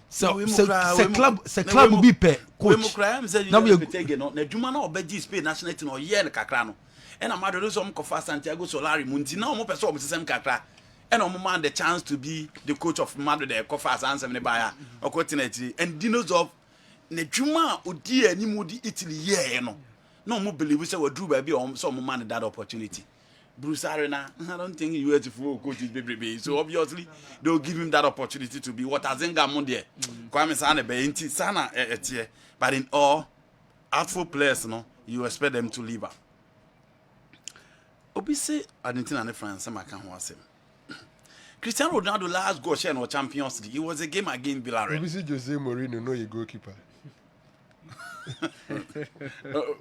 So we club be pay coach. We mukra say Now we Lopetegui no na dwuma na obeji Spain national team no ye ne kakra no. And I'm mad some kofa Santiago Solari Munti now mo person mo sesem kakra. And I'm man the chance to be the coach of Madrid the kofa ansem ne baya. Okotinati and dinos of ne dwuma odi animu di Italy ye no. No mo believe say we drew baby some man that opportunity. Bruce Arena, I don't think you have to full coach baby. So obviously they'll give him that opportunity to be what Azenga Monday. Kwame Sana be inti sana etie. But in all outful players, no, you expect them to leave. Obisi Argentina and France, I can't want him. Cristiano Ronaldo last goal share no Champions League. It was a game against Villarreal. Obisi Jose Mourinho no you goalkeeper.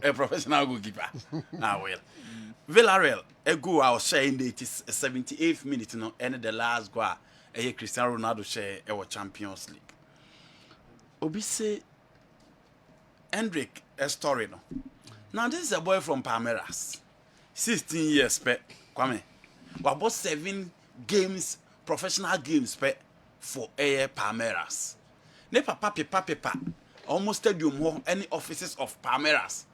A professional goalkeeper. Well. Villarreal, a goal I was sharing the 78th minute, no, and the last goal, a Cristiano Ronaldo share our Champions League. Obisi Hendrik, a story, no. Now, this is a boy from Palmeiras, 16 years, Kwame. We about 7 games, professional games, for a Palmeiras. Ne papa, almost stadium more any offices of Palmeiras.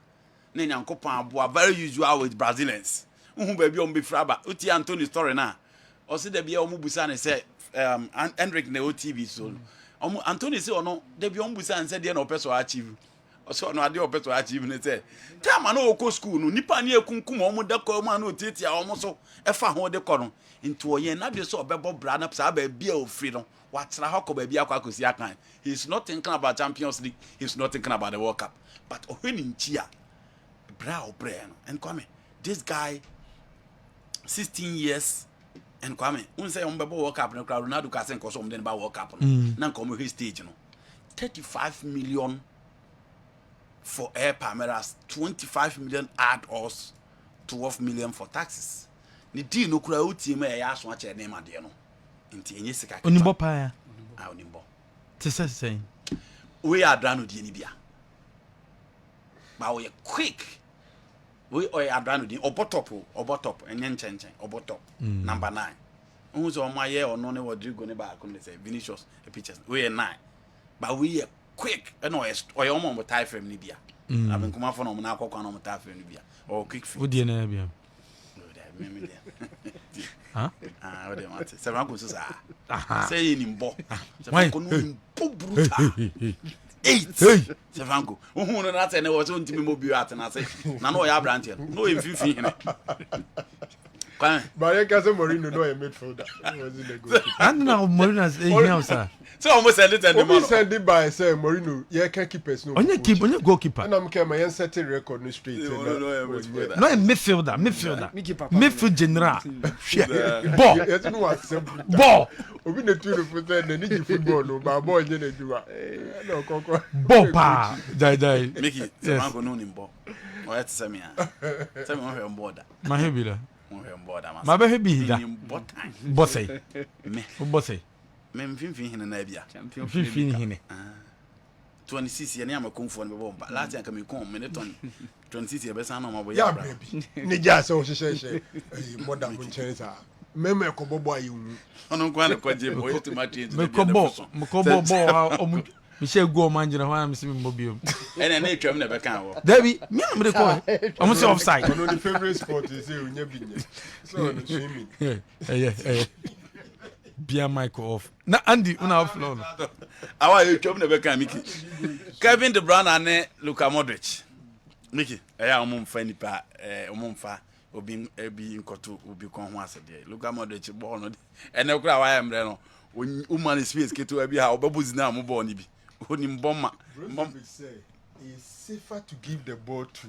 Ne nyankopon abo very usual with Brazilians. Baby on be fraba. Uti Anthony story na. O se de bia o mu busa ne say Hendrik na OTV so. Anthony say ono de bia o mu busa say de na opeso achieve. O so no ade opeso achieve ne say. Time na o ko school no nipa na ekunkum o mu da ko ma na otiatia o mu so e fa ho de ko no. Into oyen na be so obebo bra na sa ba bia o free no. Watra hako ba bia kwa kosi akan. He's not thinking about Champions League. He's not thinking about the World Cup. But oheni nchia Brow brain and Kwame, this guy 16 years and Kwame, say on Babo World Cup, Ronaldo Casen Cosom then about World Cup, nan come his stage, 35 million for Air Palmeiras, 25 million add us, 12 million for taxes. Ni di no kura uti me ya so ache na ma de no. Nti enye sika. Onimbo pa ya. Onimbo. Say. We are done with the bia. But we are quick. We are done with the obotop, and yen obotop, number 9. Who's on my year or no, what do you go back on the say, Vinicius, pictures. We are 9. But we are quick, and no, or your mom will tie from Libya. I've been coming from Monaco on tie from Libya, or quick food. Would you know? Huh? What they want. Seven goes, saying in Bo. Brutal. 8 Sevango. Who no that and was on to me mobile at and I say, no, ya brand here. No, if you feel it. But I can't say Mourinho no a midfielder. I don't know Mourinho's here, sir. So almost send it and the man send it by say Mourinho, yeah, can keep us no. On your goalkeeper. And I'm my setting record no street. No, a midfielder. Midfield general. Ball. Obi na tu for say na need football no, but ball je na do. No kokko. Ball pa. Die. Make it Sevango no nimbo. O et se me a. Se me on board. Ma hebila. On board am. Ma be hebi da. Bossy. Me. Bossy. Me mfimfin hene na bia. Mfimfin hene. 26 years na me konfo no be bomba. Last year ka me kon me ton 26 years be san no ma bo ya baby. Ni ja so hye. Modern mun chenza. meme ekobobo ayu ono kwa na kwaje boy to match into mkobo bo Michelle go manjina ho am simi mobile ene na etwam na be kan wo Debbie me am dey call am say offside ono the favorite sport is say unya binya so no swimming Bia Michael off na Andy una off floor no awa etwam na be kan Miki Kevin De Bruyne and Luka Modric Miki eya omumfa nipa omumfa obi nkoto obi kon ho asede Luka Modric ball no ene kura wa emre no woman space keto abi ha obabuzi na mo ball ni bi oni mboma say it's safer to give the ball to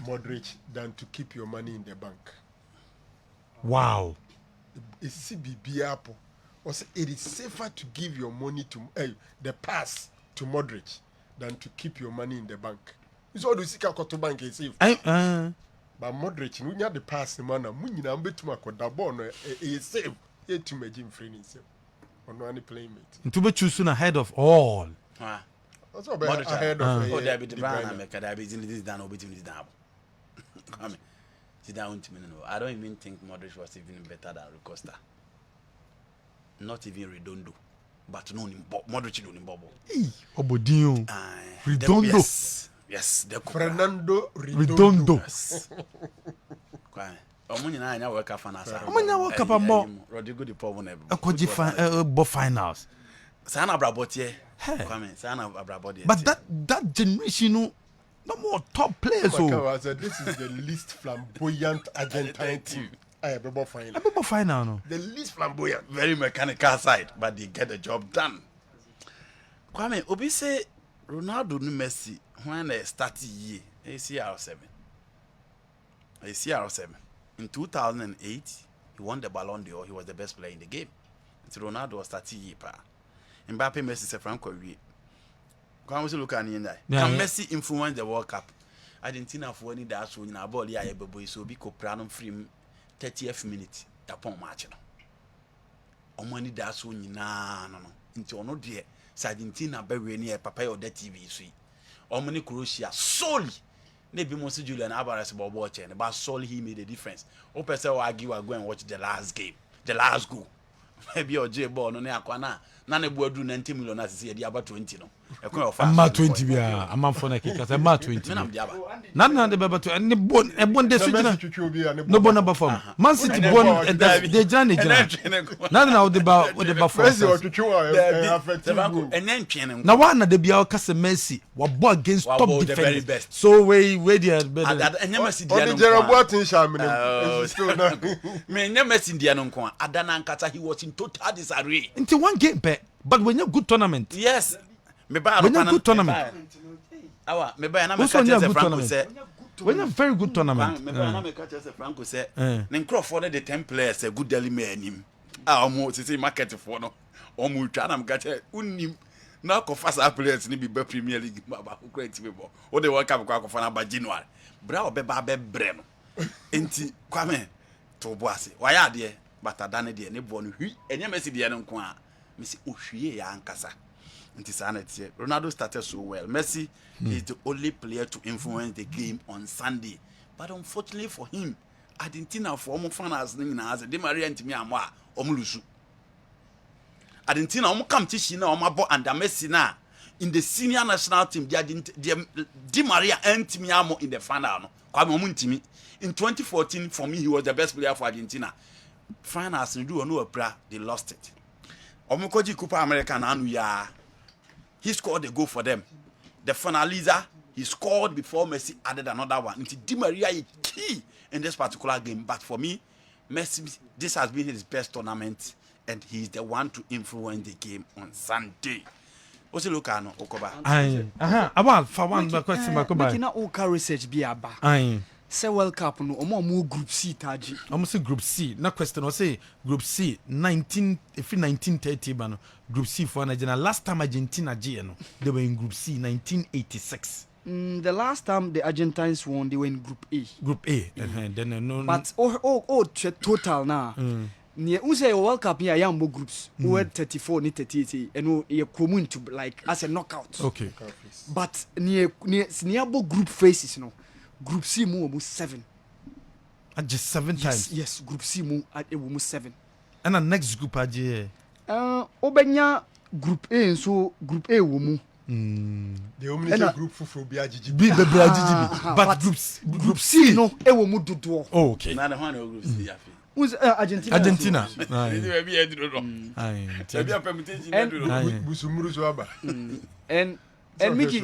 Modric than to keep your money in the bank. Wow. It's CBB Apple. Also, it is safer to give your money to the pass to Modric than to keep your money in the bank. It's all the sika koto bank is safe. But Modric, you need the pass the man. Munina mbetuma ko da ball no is safe. Ye to imagine free himself. On any playmate. To be chosen ahead of all. That's what ahead of oh there be the brand and make that be this down or between this down. I mean, sit down to me no. I don't even think Modric was even better than Costa. Not even Redondo. But no Modric no bubble. Obodinho. Redondo. Yes, Fernando Redondo. Omunyina anya World Cup finals. Omunyina World Cup mo Rodrigo de Paul won Akoji finals. Sana Abrabotie. Kwame, Sana Abrabotie. But that generation no more top players so. This is the least flamboyant Argentine team. Abebo final no. The least flamboyant, very mechanical side, but they get the job done. Kwame, obi say Ronaldo no Messi when they started year ACR7. In 2008, he won the Ballon d'Or. He was the best player in the game. It's Ronaldo was 30 years pa. Mbappe Messi se Franco we. Come we look at Can Messi influence the World Cup? Argentina for any that so in a ball ya boy so be Copranum free 30th minute upon match no. Omani that so nyina no. Into ono de Argentina be we near papa or the TV so. Omani Croatia solely maybe Moses Julian Alvarez about watching, but solely he made a difference. Open say argue go and watch the last game, the last goal. Maybe your J ball no na akwana na na do 90 million as say dey about 20 no. I'm 20 bia, I'm for na kika, I'm 20. Na de baba to any bon e bon de sujina. No bon number form. Man City bon de jana na de ba form. Messi o tutu affect. Na one na de bia o kase Messi, wa ball against top defense. So we there and Messi dia no. On Jerome Boateng shamene. Me Messi dia no nko adana nkata he was in total disarray. Into one game but when you good tournament. Yes. Me buy when you good tournament. Me buy na me catch say Franco say. When you very good tournament. Me buy na me catch say Franco say. Ne Crawford the 10 players a good daily man him. Omo say market for no. Omo twa na me catch unim na ko fast players ni be Premier League ba ko create me bo. O de World Cup ko fa na ba January. Bra obeba be bre no. Enti Kwame to boase. Waya de but adane de ne bo no hwi. Enye Messi de no nko a. Me say ohwie ya ankasa. Ronaldo started so well. Messi is the only player to influence the game on Sunday. But unfortunately for him, Argentina for omo fans na Di Maria ntimi amwa omulusu. Argentina omo come tishi na omo abo under Messi na in the senior national team Di Maria ntimi amo in the final no. Kwa omo ntimi. In 2014 for me he was the best player for Argentina. Finals do no opera they lost it. Omokoji Copa America na anu ya. He scored a goal for them. The finalizer, he scored before Messi added another one. Di Maria is key in this particular game. But for me, Messi, this has been his best tournament, and he's the one to influence the game on Sunday. What's look at no Okoba? About for one question, Makoba. Making all research be aba. Say World Cup no omo group C taji. Omo say group C. Na question o say group C 1930 ba no. Group C for Nigeria. Last time Argentina G no, they were in group C 1986. The last time the Argentines won, they were in group A. Group A. Then no. But total now. Near say World Cup here young groups. We had 34 ni 38 and we common to like as a knockout. Okay. But near group phases no. Group C more 7. And just 7 times. Yes, Group C mu ewo mu 7. And the next group aje. Obenya Group A nso Group A wo mu. The only group for be agigi. Be agigi. But group C no ewo mu dodo. Oh, okay. Na the one group C afi. Who's Argentina? Argentina. And Mickey,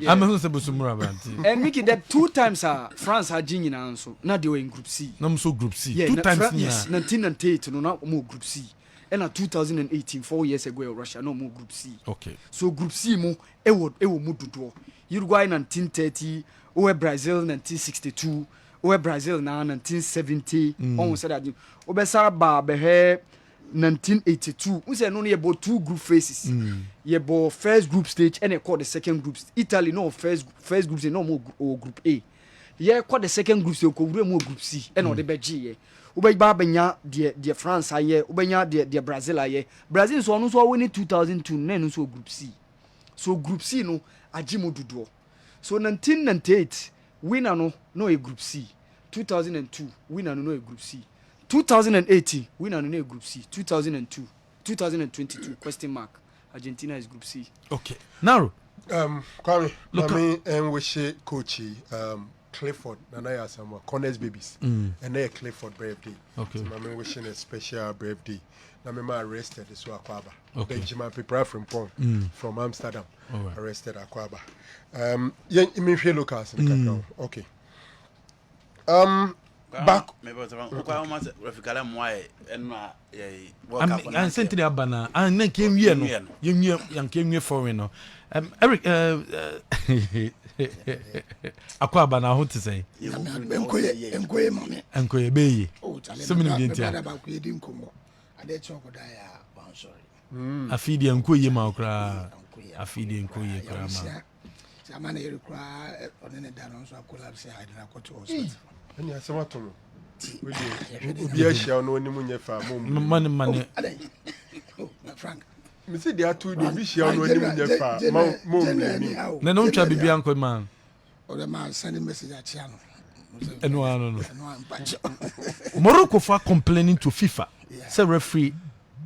I'm not supposed to move and Mickey, that 2 times France had Gini and so now they were in Group C. No, so Group C. Yeah, 2 times. Yes, 1998, no, not more Group C. And 2018, 4 years ago, Russia, no more Group C. Okay. So Group C mo, ewo mu dodo. Uruguay 1930, or Brazil 1962, or Brazil now 1970. On said that Obesa ba behe 1982. We say no about 2 group phases. You about first group stage and they call the second group. Italy no first group stage no more group A. Yeah, call the second group stage more group C and all the BG. Ube ba benya the France aye, ubenya the Brazil aye. Brazil so no so win 2002 no so group C. So group C no ajimo dudo. So 1998 winner no a group C. 2002 winner no a group C. 2018 winner no a group C. 2022 question mark. Argentina is group C. Okay. Now Kwame, look and we say coachy Clifford and I some Connors babies and they Clifford birthday. Okay. So I'm wishing a special birthday. I'm arrested this Akwaba. Okay. Benjamin people from Amsterdam. Right. Arrested Akwaba. Yeah, you Lucas in the background. Okay. Back. I'm sent to the Abana and then came here. No, young came here for you know. Eric, Akwaba now what to say? Enkoye mame. Enkoye Bay. Oh, tell So many about creating Kumo. I did talk with I'm sorry. I feed the Enkoye Maukra. I feed the Enkoye Krama. Samana you cry on the down so I collapse. I did not go to hospital. And you are somewhat to be a shell no any farm. Money. Oh, Frank. Me say there are 2 be shell no any farm. Mom. No, don't try to be uncle man. Or the man sending message at channel. And no. Morocco for complaining to FIFA. Say referee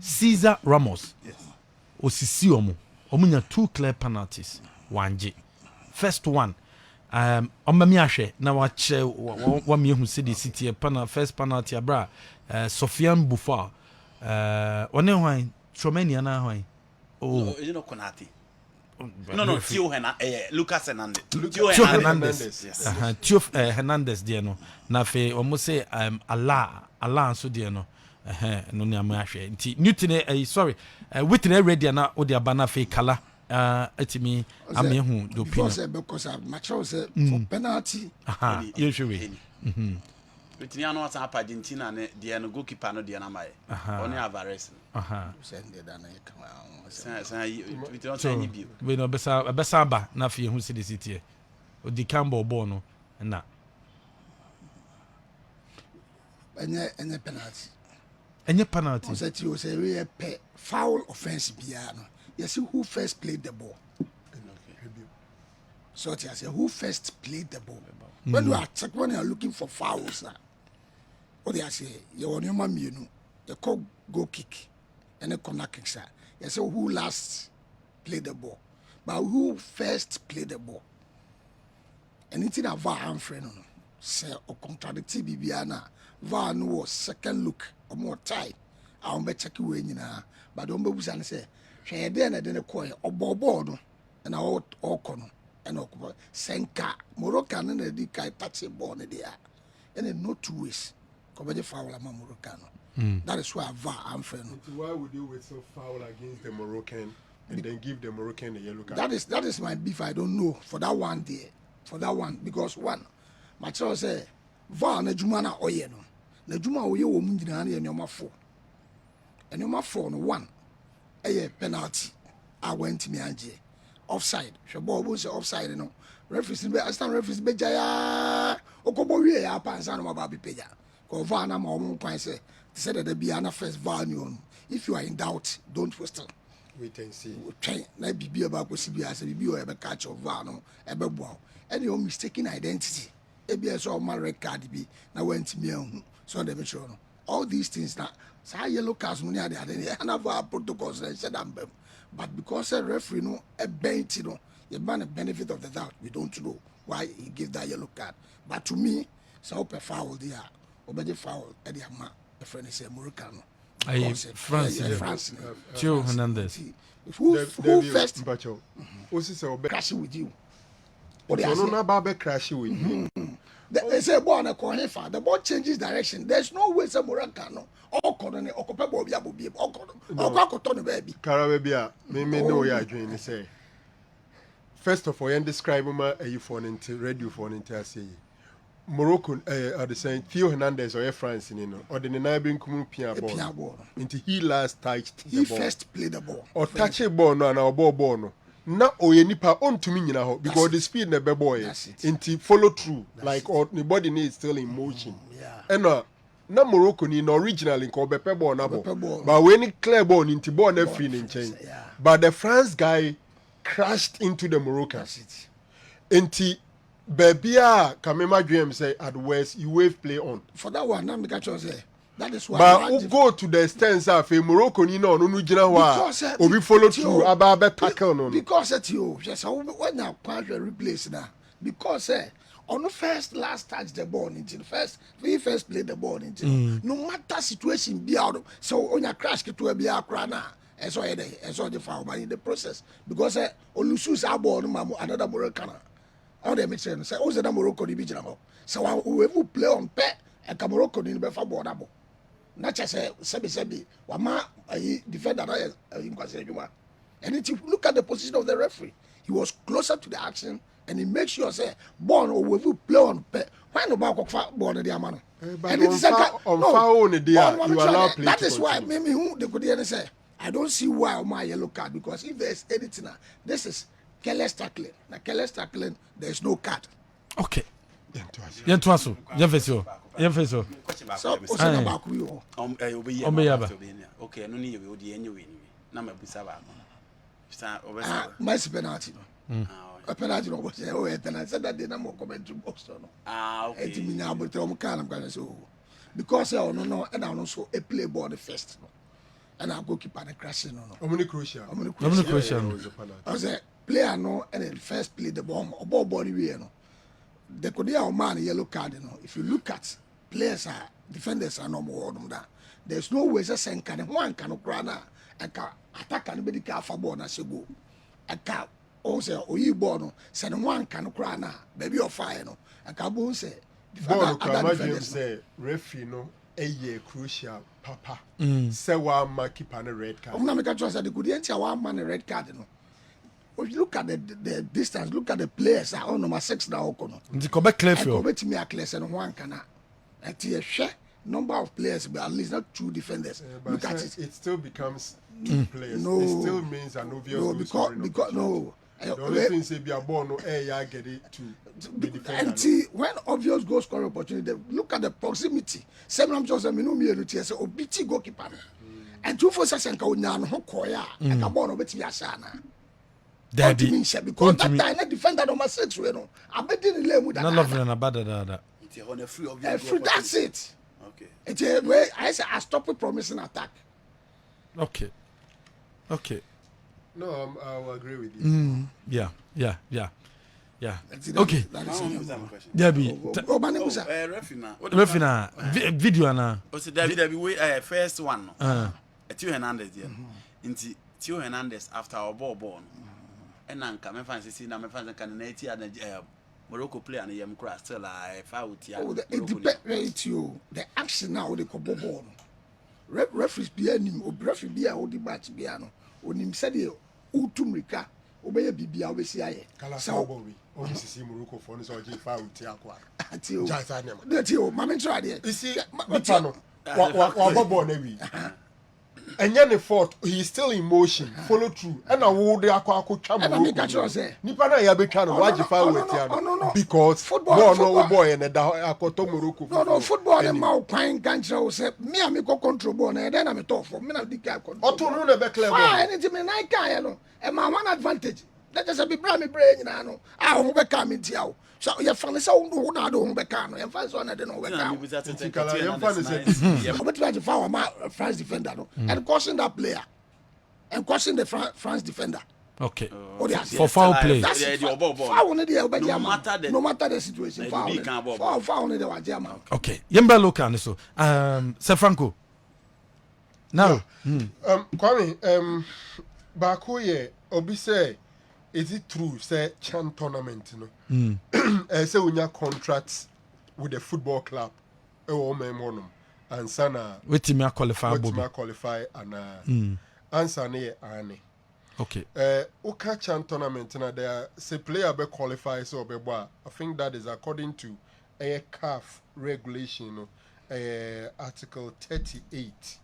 Cesar Ramos. Osisi omo. Omunya 2 clear penalties. 1G. First one. Omami ahwe na wache wa me hu se the city first penalty abra Sofiane Buffal one hwan Tromania na hwan oh you know Konate no Tio Lucas Hernandez Tio Hernandez yes Tio Hernandez there no na fe omo say Allah so there no no ni amahwe nti Newton sorry within ready na o dia bana fe kala etimi amehu do pina because match say for penalty you should be within ya no san Argentina ne de no goalkeeper no de na mai oni Alvarez send that na san within san yi bi we no besa ba na fe hu city city o di cambo ball no na enye penalty o say we a foul offense bia no. You see who first played the ball. So I say who first played the ball. When you are looking for fouls, what they say you want your man you call goal kick and a corner kick. You say who last played the ball, but who first played the ball. Anything that VAR and friend say or contradict Bibiana VAR no was second look or more tight. I'll be checking when you know, but don't be say. She then I didn't call or board and I all corner and Senka Moroccan and the guy touching born there. And no 2 ways. Come the foul among Moroccan. That is why VAR I'm friend. Why would you whistle foul against the Moroccan and then give the Moroccan a yellow card? That is my beef. I don't know for that one day. For that one, because one, my child say VAR na Jumana Oyeno. Na Juma Oye Womundinani and your 4. And your 4 no 1. A penalty. I went to me and offside. Shabo was offside, no. Referees, I stand referees, Bejaya. Okobo, we are Pansan of Babi Peja. Govana, my own point say that there be an first value. If you are in doubt, don't whistle. Wait and see. Train, let be about Sibia, as a review, ever catch of Vano, ever wow. And your mistaken identity. ABS or my red card be now went to me so they be sure all these things now say yellow cards money are there and have our protocols and said them but because a referee no a bench you know the man the benefit of the doubt we don't know why he give that yellow card but to me so up a foul there obey foul at the ama a friend is a Moroccan France Tio Hernandez who first crash with you what they no na crash with you they say ball na corner fa the ball changes direction there's no way say Moroccan no all corner or pep ball be all corner baby Karawe bia me know ya adwen ni say first of all you describe ma a phone into radio phone into say Morocco are the same Theo Hernandez or France in no or the neighboring pia ball into he last touched he first played the ball or touch a ball no and our ball no na oye nipa on to me nyina ho because the speed na be boy into follow through like or the body needs still in motion and na Morocco ni original in ko bepe ball na ball but when it clear ball into ball na free in chain but the France guy crashed into the Moroccan into baby Kamema dream say at worst you wave play on for that one now me catch you say that is why but who go to the extent of a Morocco ni no gina wa obi follow through aba tackle no because at you just when now quite replace now because on the first last touch the ball into the first we first play the ball into no matter situation be out so on your crash to be akra na so the foul but in the process because olusus ball another Moroccan all them say say o say na Morocco di be jina ho so we play on pe e Morocco ni be fa ball na ball na che say sebi wa ma defender na in kwase adwuma and if you look at the position of the referee he was closer to the action and he makes sure say ball or we play on pe why no ball fa ball na dia ma no and it is on foul on dia you allow play that is why me who they could say I don't see why my yellow card because if there's anything this is careless tackling. Now careless tackling, there's no card. Okay. Yentuaso. Yenfeso. So, what's about you? Okay, no need you the anyway. Na me busa ba. My penalty. A penalty no was oh and I said that they no more comment to box no. Okay. It mean about to can I'm going to because no and I also a play ball the first no. And I go keep on crashing no. Omni crucial. I say player no and then first play the bomb or ball we no. The Kodia man yellow card you know. If you look at players are defenders are no more them that. There's no way to send can one can crana and can attack anybody can for ball na go. And can also oyi ball no send one can crana baby or fire no. And can say ball can say referee no a crucial papa. Say one man keep on a red card. I'm not making sure that the good answer one man a red card no. If you look at the distance, look at the players are on number 6 now. The Quebec clear field. Quebec me a clear and one cannot. At the share number of players, but at least not 2 defenders. Look at it. It still becomes 2 players. No, it still means an obvious because no. The only thing say be a ball no get it to the defender. And see, when obvious goal scoring opportunity, look at the proximity. Seven just a minute me to say obiti goalkeeper. And 2 for seconds ka onya no koya. And ka ball no beti asana. Daddy, because that time that defender number 6 we no. I bet in the lane that. Not love and about that. It's on a free of that's it. Okay. It's a way I say I stop with promising attack. Okay. No, I will agree with you. Yeah. That Okay. That Debbie. Refina. Video na. O say Debbie we first one no. Tio Hernandez there. Nti Tio Hernandez after our ball. And anka me fan say na me fan kan na eti na Morocco player na yam crash still foul tia. It depends you. The action now they go ball. Referees be anim, referee be a the match be ano. Onim said the utumrika obeye bibia obesi aye. So we only see Morocco for so je foul tia kwa. That you mama try there. You see Pano wa ball na wi. Enya ne fault he is still in motion follow through and na wo de akwa twa Morocco nipa na ya betwa no wa jifa wetia no because ball no boy na da akoto Morocco no football na ma kwan ganchira wo say me am go control ball na then na me talk for me na di guy control oto no na be clear ball anything me na kan ya no e ma one advantage that just be bra me brain nyina no a ho be ka me tia wo so you find so who na do beka no you find so na de no beka but try to foul my France defender no and caution that player and caution the France defender. Okay. For foul play. That's foul no matter the situation. Foul no the German. Okay. Yemba local so. Sir Franco. Now. Kwame, Baku ye obi say is it true say Chan tournament no? Say unya contracts with the football club. And sana wetin qualify and answer ne ane. Okay. Uka Chan tournament na there say player be qualify so be boa. I think that is according to a CAF regulation article 38.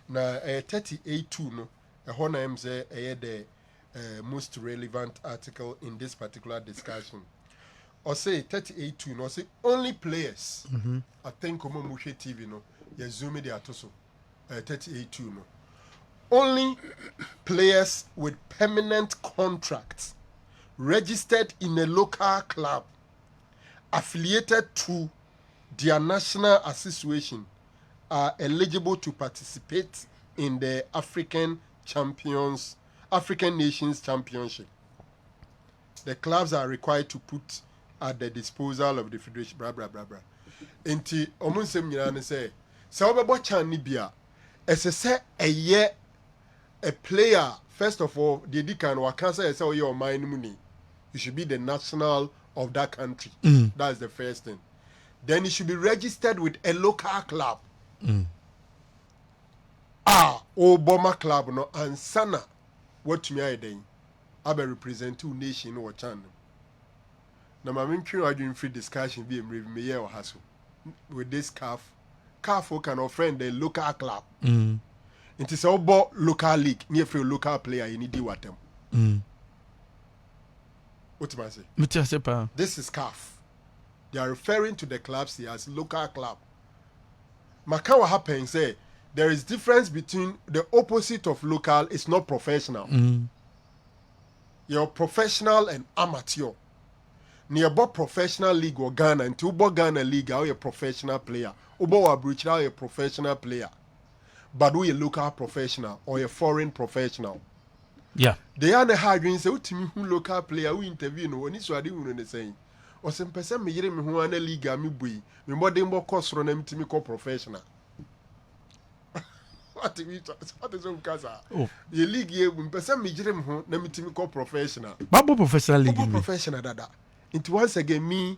Na 38 no na em say the most relevant article in this particular discussion. Or say 38 no say only players. I think Omo Mushe TV no ya zoom the atoso 38 no. Only players with permanent contracts registered in a local club affiliated to their national association are eligible to participate in the African Nations Championship. The clubs are required to put at the disposal of the federation. Blah blah blah blah. Enti omunsem nyina ne say obebo chan ni bia ese a year a player first of all the edikan wa can say your mind money. You should be the national of that country. That's the first thing. Then you should be registered with a local club. Obama club no and sana what me I then I be represent two nation or channel. Now my main arguing free discussion be me here or hassle with this CAF can offend the local club. It is about local league near for local player you need to what them. What am I say? This is CAF. They are referring to the clubs here as local club. Makawa happen say there is difference between the opposite of local is not professional. You're professional and amateur. Nearby professional league or Ghana and Tubo Ghana league are a professional player. Ubo Abuchi are a professional player. But we a local professional or a foreign professional. Yeah. They are the hard say who local player who interview no one is what they saying. Or some person me yere me who ana league me bui. Me more than more cost from them to me call professional. What is on casa? Oh. The league here when person me yere me who na me to me call professional. Babo professional league. Babo professional dada. It once again me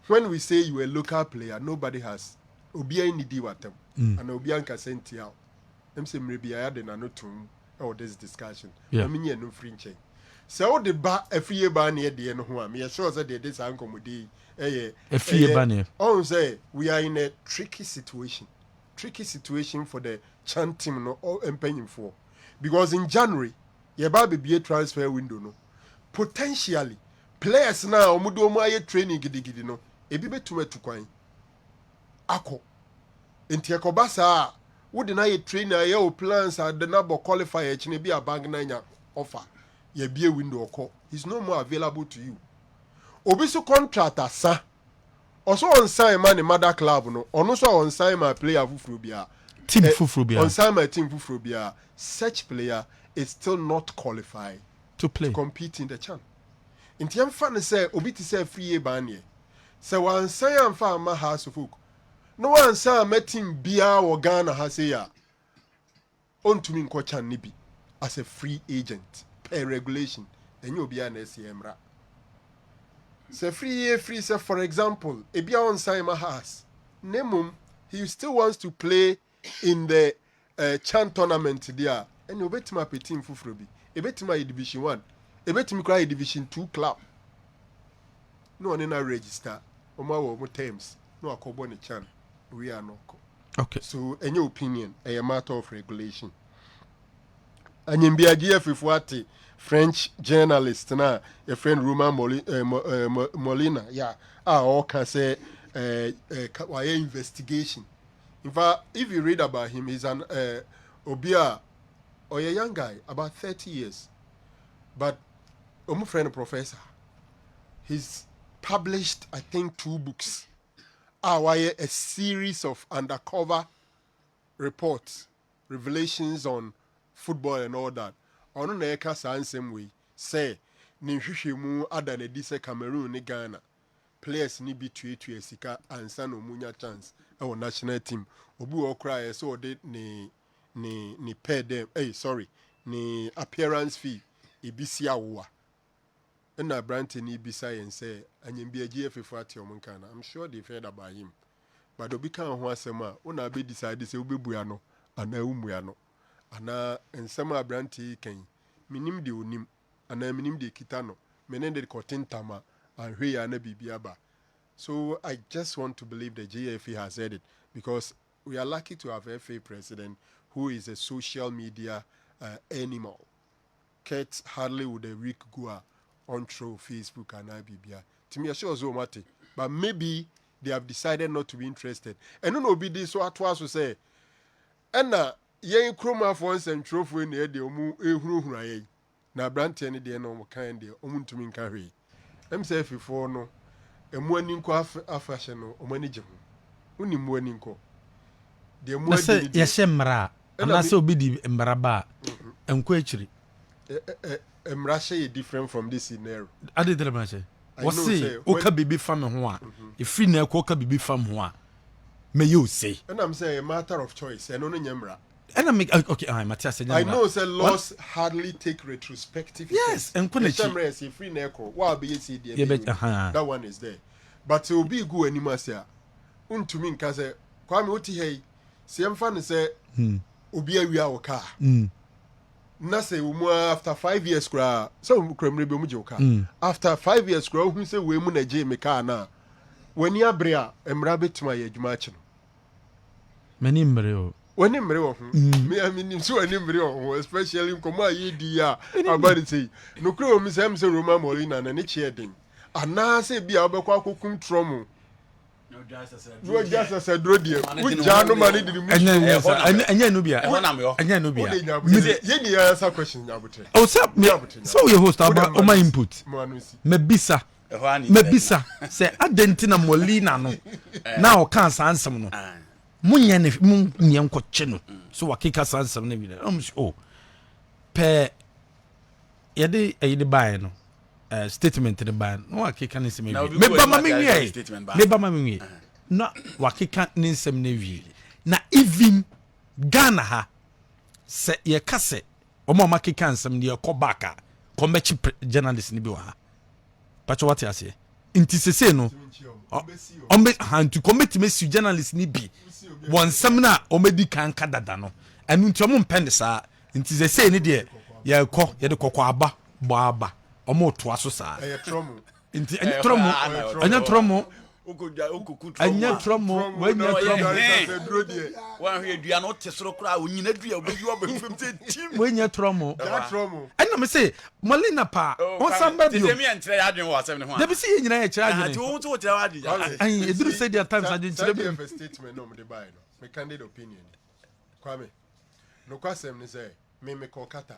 when we say you a local player nobody has obi any di watem and obi anka senti out. Them say maybe I had an anotum or this discussion. I mean you no free chain. So the ba a free ban near the end who me sure that this uncle mudi a free ban. Oh say we are in a tricky situation for the Chan team no all paying for because in January your baby be a transfer window no potentially players now omudo mo aye training gidigidi no ebi betume tukwan ako enti ekobasa wo de na ye trainer ye o plans and the number qualifier chine bi abang na nya offer ye bi a window okọ he's no more available to you obi so contract asa also on sign man mother club no ono so on sign my player fufuru bia team fufuru bia on sign my team fufuru bia such player is still not qualified to play to compete in the CHAN. Inti yam fa ne say obi ti say free ban ye say wan say am fa ma ha so folk no wan say ma team bia wo Ghana ha say ya ontumi nko CHAN ni bi as a free agent per regulation enye obi a na emra say free say for example e bia on say ma has nemum he still wants to play in the CHAN tournament there and obetima pe team fufuro bi ebetima division 1 ebetimi cry division 2 club no one na register omo terms no akobo ne CHAN we are no. Okay, so any opinion a matter of regulation anyambia GF ati French journalist na a friend Roman Molina all can say investigation. In fact, if you read about him, he's an obia or a young guy about 30 years, but my friend professor, his published, I think, 2 books. Why a series of undercover reports, revelations on football and all that. Ono na eka saa nsɛm wei sɛ ne nhwehwɛmu ada na di sɛ Cameroon ne Ghana players ni bi tuatua sika ansa na omunya chance ɛwɔ national team. Obi wɔ kora yɛ sɛ ɔde ne pay them ne appearance fee ebisi awoa. Na Branton ni bisa yɛn sɛ anyim bi agye afefo ate ɔmo nka na. I'm sure they heard about him. But obi kan ho asɛm a ona be decide sɛ wobɛbua no ana umua no. Ana nsɛm a Branton kan minim de onim ana minim de kita no. Menen de cotton tama anhwe ya na bibia ba. So I just want to believe the JFA has said it because we are lucky to have a FA president who is a social media animal. Kurt hardly would a week go on through Facebook and Ibibia. To me, I sure so much. But maybe they have decided not to be interested. And no be this what was to say. And yen chroma for and trophy in the idea omu na Branty any day no kind de omu to me carry. Them say before no a morning co fashion or manager. Uni morning co. The more yeshemra and I so be the embaraba and quetchery. Emrashe different from this scenario. I did the match. Was say, Oka bibi fam hoa. If free na Oka bibi fam hoa. May you say? And I'm saying a matter of choice. And only Nyamra. And I make okay. Matthias. I know say laws hardly take retrospective. Yes, and Nyamra say free na ko. What be see there? That one is there. But it will be good anymore. Say, untumi nka say. Kwame oti hey. See emfa say. Obi awia oka. Na say after 5 years kra so kremre be mu joka after 5 years kra hu say we mu na je me ka na wani abre a emra betuma ye adwuma achi no mani mbre o wani mbre wo hu me aminim so wani mbre wo especially nkomo ayi di a abari say no kra o mi say Roma Molina na ne che den ana say bia obekwa akokum tromo no just said rodie we jano mani di mu anya no bia anya no bia ye ni answer question nyabotre oh so your host about my input mebisa say adentina Molina no na o kan sansem no munya ne munya nkwoche no so wakeka sansem na bi oh pe yede ayide bae no statement the ban no wakeka ne sem wi meba ma me wi na wakeka ne sem na wi na even Ghana ha se ye kase omo makeka nsem ne ko baka commercial journalist ne bi wa ha pacho what you say inti sese no ombe han to committee me journalist ne bi won sem na omedi kan kadada no anu nti omo mpende saa inti sese ne de ye ko ye de kokko aba bo aba omo to aso saa nti anya tromo anya tromo wanya tromo wan hwe dua no te soro kra onyina dua obeyi obefem te tim wanya tromo ana me say Molina pa on samba bio temi entre ya adwen wo asem ne ho da bi see nyina ya kira adwen ati wo to tira wadi ai eduru say their times adwen kire bi statement no me dey buy no me candid opinion kwame no kwasem ne say me kokata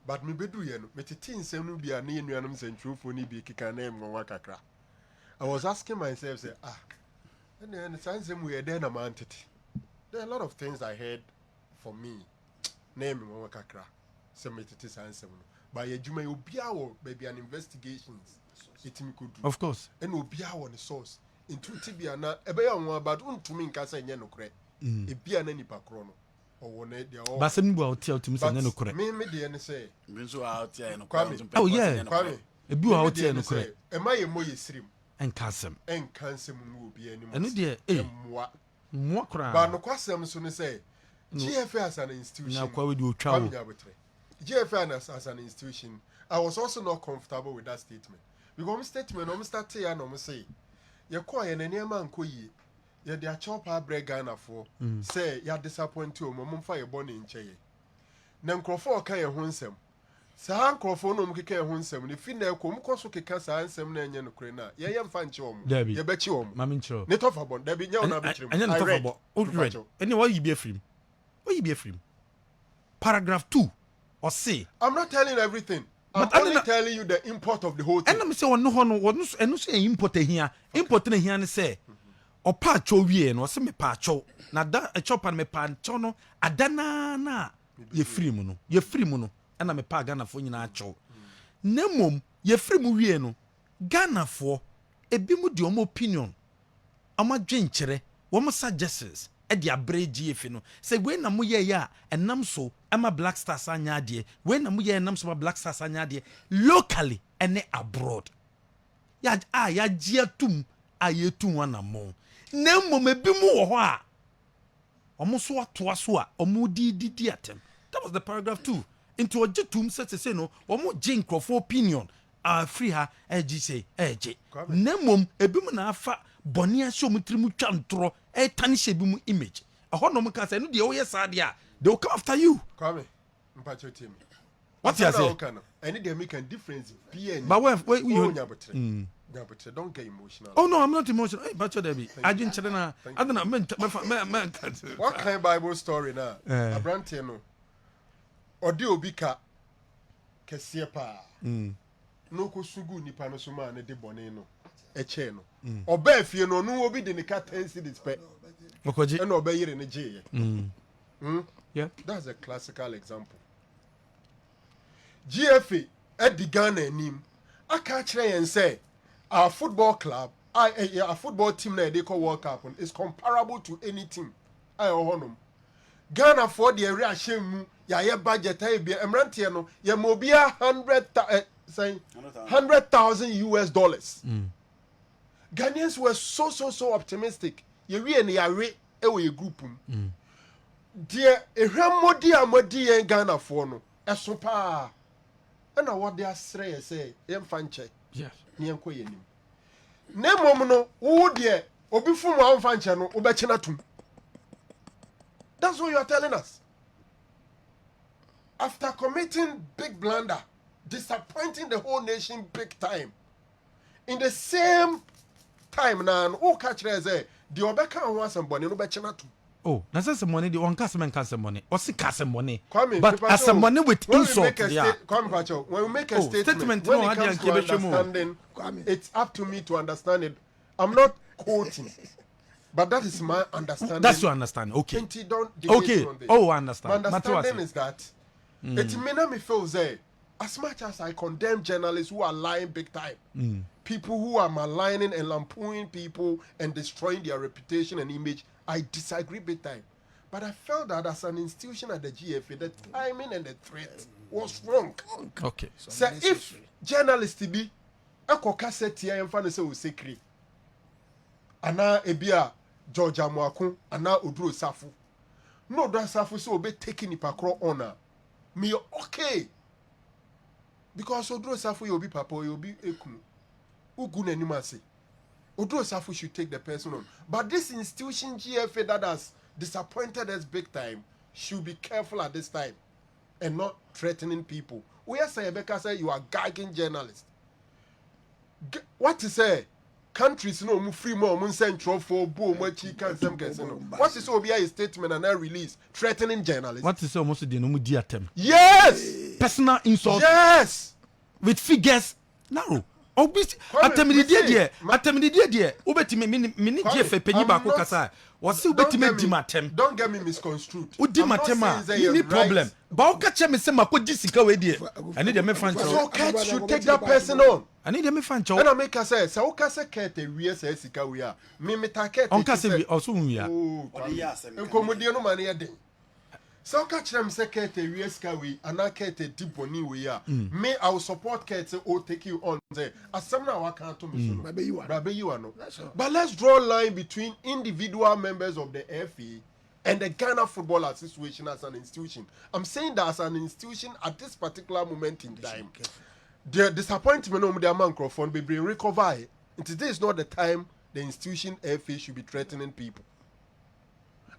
but me bedu ye no me tete nsem no bia na yenuanom sentwofo ni bi kika na em nwa kakra. I was asking myself say and then nsem we there na man tete. There are a lot of things I heard for me name nwa kakra say me tete nsem no but ye djuma obia wo baby an investigations it me could do of course and obia wo the source into tibia na ebe ya nwa but untumi nka say nye no kre e bia na nipa kro no but some go out to me say no correct me dey ne say me so out here no oh yeah kwame e bi out here no correct e ma ye moye sirim en kansem mu obi anim eno de mo kra ba no kwasem so ne say GFA as an institution na kwa we di otwa wo GFA as an institution I was also not comfortable with that statement because statement no start ya no say ye kwa ye na niam anko yi ye de a chop break Ghana for say ya disappoint you mo mfa ye bone nche ye na nkrofo ka ye ho nsem saa nkrofo no mkeka ye ho nsem ne fi na ekom koso keka saa nsem na enye no kure na ye mfa nche omo ye bechi omo mami nchiro ne tofa bon da bi nya ona bechi anya ne tofa bon o read any what you be afrim paragraph 2 or say I'm not telling everything I'm But only telling you the import of the whole thing. And I'm saying no no say import here ne say opa cho wie no say me pa cho na da e chopa me pa cho no adana na ye free mu no and me pa Ghana fo nyina cho na mom ye free mu wie no Ghana fo ebi mu de omo opinion ama dwenkyere wo mo suggestions e de abreji efi no say we na mo ye ya enam so ama Black Stars anya ade we na mo ye enam so Black Stars anya ade locally and abroad ya ya gia tum ayetu wana mo na mom ebi mu wo ho a omo so atoa so a omo di atem. That was the paragraph 2 into ojetum say no omo je nkrofo opinion free her eji say eji na mom ebi mu na afa boni asho mutrimu twa ntro tani shebi mu image ho no muka say no de wo ye sa de a they will come after you. Kwame mpacho team. What you say? Any they make a difference be but when you don't get emotional. Oh no, I'm not emotional. Hey, mpacho Debbie. I didn't tell na I don't know what kind of Bible story now? Abrante no. Odi obi ka kese pa. No ko sugu nipa no so ma ne de bone no. Eche no. Oba afie no no obi de ne ka 10 cedis pe. Okoji. And oba yire ne je. Yeah. That's a classical example. GFA at the Ghana nim. I can't try and say our football club, our football team that they call World Cup is comparable to any team. I honor Ghana for the area shemu ya budget be emrantiano ya mobia 100,000 US dollars. Ghanaians were so optimistic. You really are a group. Dear Modi and Ghana for no a super and what they are say fanche. Yes. Nianko yenim. Nemo no wo dear obi fu mo fanche no obechina tum. That's what you are telling us. After committing big blunder, disappointing the whole nation big time. In the same time now, who catch the Obeka and was somebody no bechina tum. Oh, that's some money. The one customer can some money. Or see some money. Kwame, but as some money with insult, when we make a statement, when it comes to understanding, it's up to me to understand it. I'm not quoting, but that is my understanding. That's your understanding. Okay. Okay. Oh, I understand. My understanding is that it may not me feel say as much as I condemn journalists who are lying big time, people who are maligning and lampooning people and destroying their reputation and image. I disagree big time. But I felt that as an institution at the GFA, the timing and the threat was wrong. Okay. So if journalists to be a cassette here and find say secret, Ana Ebia George Amwakun, Ana Udru Safu. No, that Safu so be taking it across honor. Me okay. Because Udru Safu you'll be papa, you'll be ekunu. Ugun animasi. Udru Safu should take the person on. But this institution GFA that has disappointed us big time should be careful at this time and not threatening people. We are saying because you are gagging journalists. What to say? Countries no mu free more mun central for boom what you can some guys no. What is obi a statement and a release threatening journalists? What is almost the no mu di atem? Yes! Personal insult. Yes! With figures. No. Obviously, atemidi die. Ubetimi mini GFA penyi ba ko kasa. Wasi ubetimi di matem. Don't get me misconstrued. Udi matema. Ni problem. Ba o kache me se makodi sika we die. Ani de me fan So catch you take that person on. Ani de me fan cho. And I make us say, so kase kete we say sika we are. Me target. On kase we also we are. Oh, nkomodie no mane ye den. So catch them say kete we sika we ana kete diboni we are. Me I will support kete or take you on there. Asem na wa kan to me so. Brabe you are no. But let's draw a line between individual members of the FA and the Ghana Football Association as an institution. I'm saying that as an institution at this particular moment in time, the disappointment of the microphone will be recovered. Today is not the time the institution FA should be threatening people.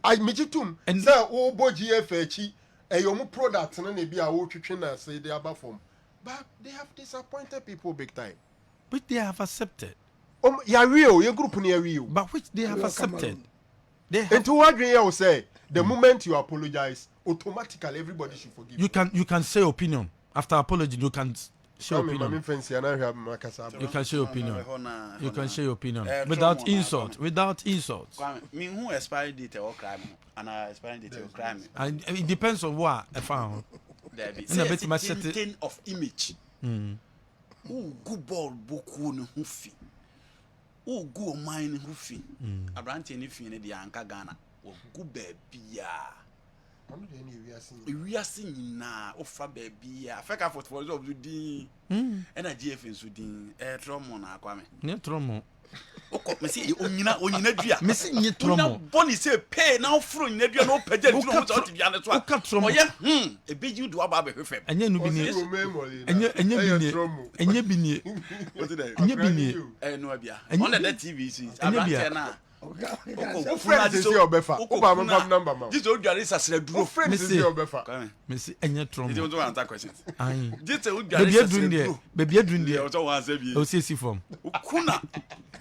I mejitum and say oh boy GFA chi yomu product na be a wo twetwe na say they are form. But they have disappointed people big time. Which they have accepted. Ya real, your group near real. But which they have accepted. They have. And to what you will say, the moment you apologize, automatically everybody should forgive you. You can say opinion after apology. You can Share opinion. You can share your opinion. You can share your opinion without insult. Without insult. Me who expiry date or crime and expiry date or crime. And it depends on what I found. There be. And I bet my set of image. Good ball boku no hufi. Good mind hufi. Abrante ni fi ne de anka Ghana. Good baby ya. We are singing now. Offer baby ya. Feka for of the energy in Sudin. Tromo na kwame. Ne tromo. Me see onyina dua. Me see nye tromo. Boni say pay now fro nyina dua no pagya tromo so ti bia ne so. Oka tromo. Oye e beji do aba be hwefem. Enye no bi nie. Enye bi nie. Enye bi nie. No abia. On the TV see. Abia na. Friend is your befa. Opa me pam number ma. This old guy is asre duro. Friend is your befa. Me see enye tromo. You want to answer questions? Aye. This old guy is asre duro. Baby adun there. O so wan say bi. O see form. Kuna.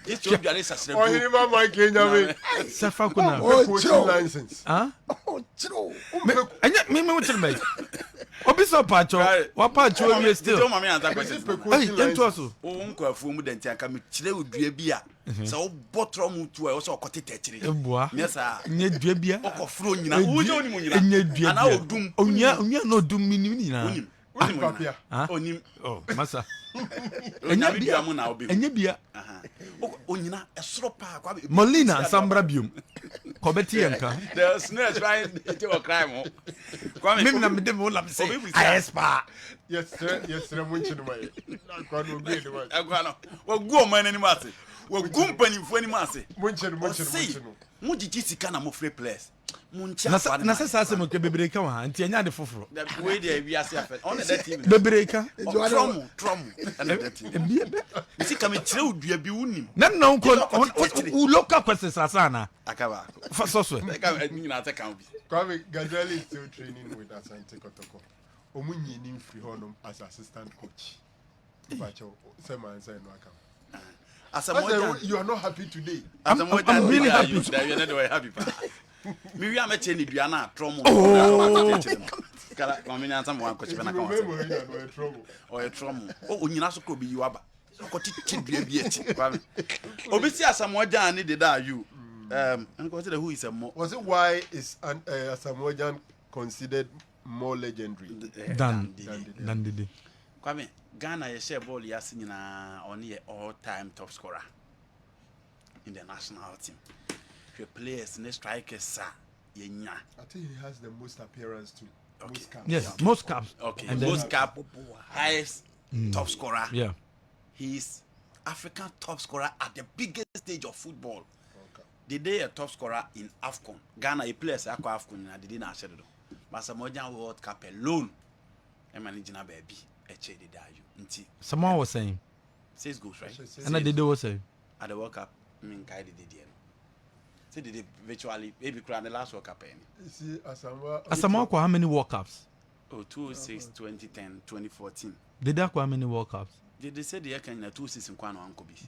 This old guy is asre duro. Oheneba my Nyame. Safa kuna. Coaching license. Huh? Oh, chiro. Enye me what tell me. Obi so pacho. Wa pacho we still. Don't mama answer questions. Hey, ento aso. O nko afu mu denti aka me kire odua bi a. Sa o botro mu tu e o so okotete kire. Eboa. Yes Nye dua bia. Okofro nyina. Wo je oni mu nyina. Enye dua. Ana odum. Onya no dum minim nyina. Onim. Papia. Onim. Oh, masa. Enye bia mu na obi. Enye bia. Onyina esoro pa kwa. Molina Sambra biom. Kobeti yanka. The snare trying to a crime. Kwa Mimi na mede mo lam say. Aespa. Yes sir munchi no mai. Kwa no gbe no mai. Kwa no. Wo gu man ani mase. Wo gu mpanimfo ani mase. Munchi no. Mu jiji sika na mo free players. Munchi afa. Na sasa se mo ke bebreka wa anti enya de foforo. The way they we are safe. On that team. Bebreka. Trom. And that team. You see come kire odua bi wunim. Na no ko local questions asana. Akaba. Fa so so. They come ni na take am bi. Kwame Gajali is still training with Asante Kotoko. Omunyi ni free honum as assistant coach. Bacho Seman say no account. You are not happy today. I'm really happy. You are not happy. Me we am a cheni dua na tromo. Kala mama nya ansam wan question na kan. O e tromo. O onyina so ko bi yiwaba. Ko titi dua bi eti. Obi si Asamoah ni did that you. And consider who is a more. Was it why is Asamoah considered more legendary than Didi? Kwame, Ghana ye share ball yasi nyina only all-time top scorer in the national team. The players and the strikers yenya. I think he has the most appearance too. Okay. Most caps. Yes, most caps. Okay. And most cap, highest top scorer. Yeah. He's African top scorer at the biggest stage of football. The day a top scorer in AFCON. Ghana, a players are AFCON and they didn't share it. But Samoa World Cup alone, a managing a baby, a check the you. Someone was saying 6 goals, right? And I did was saying at the World Cup, I mean, guided the DM. So they virtually maybe crown the last World Cup. You see, Asamoah, how many World Cups? 2006, 2010, 2014. Did that how many World Cups? They said they can 2 seasons,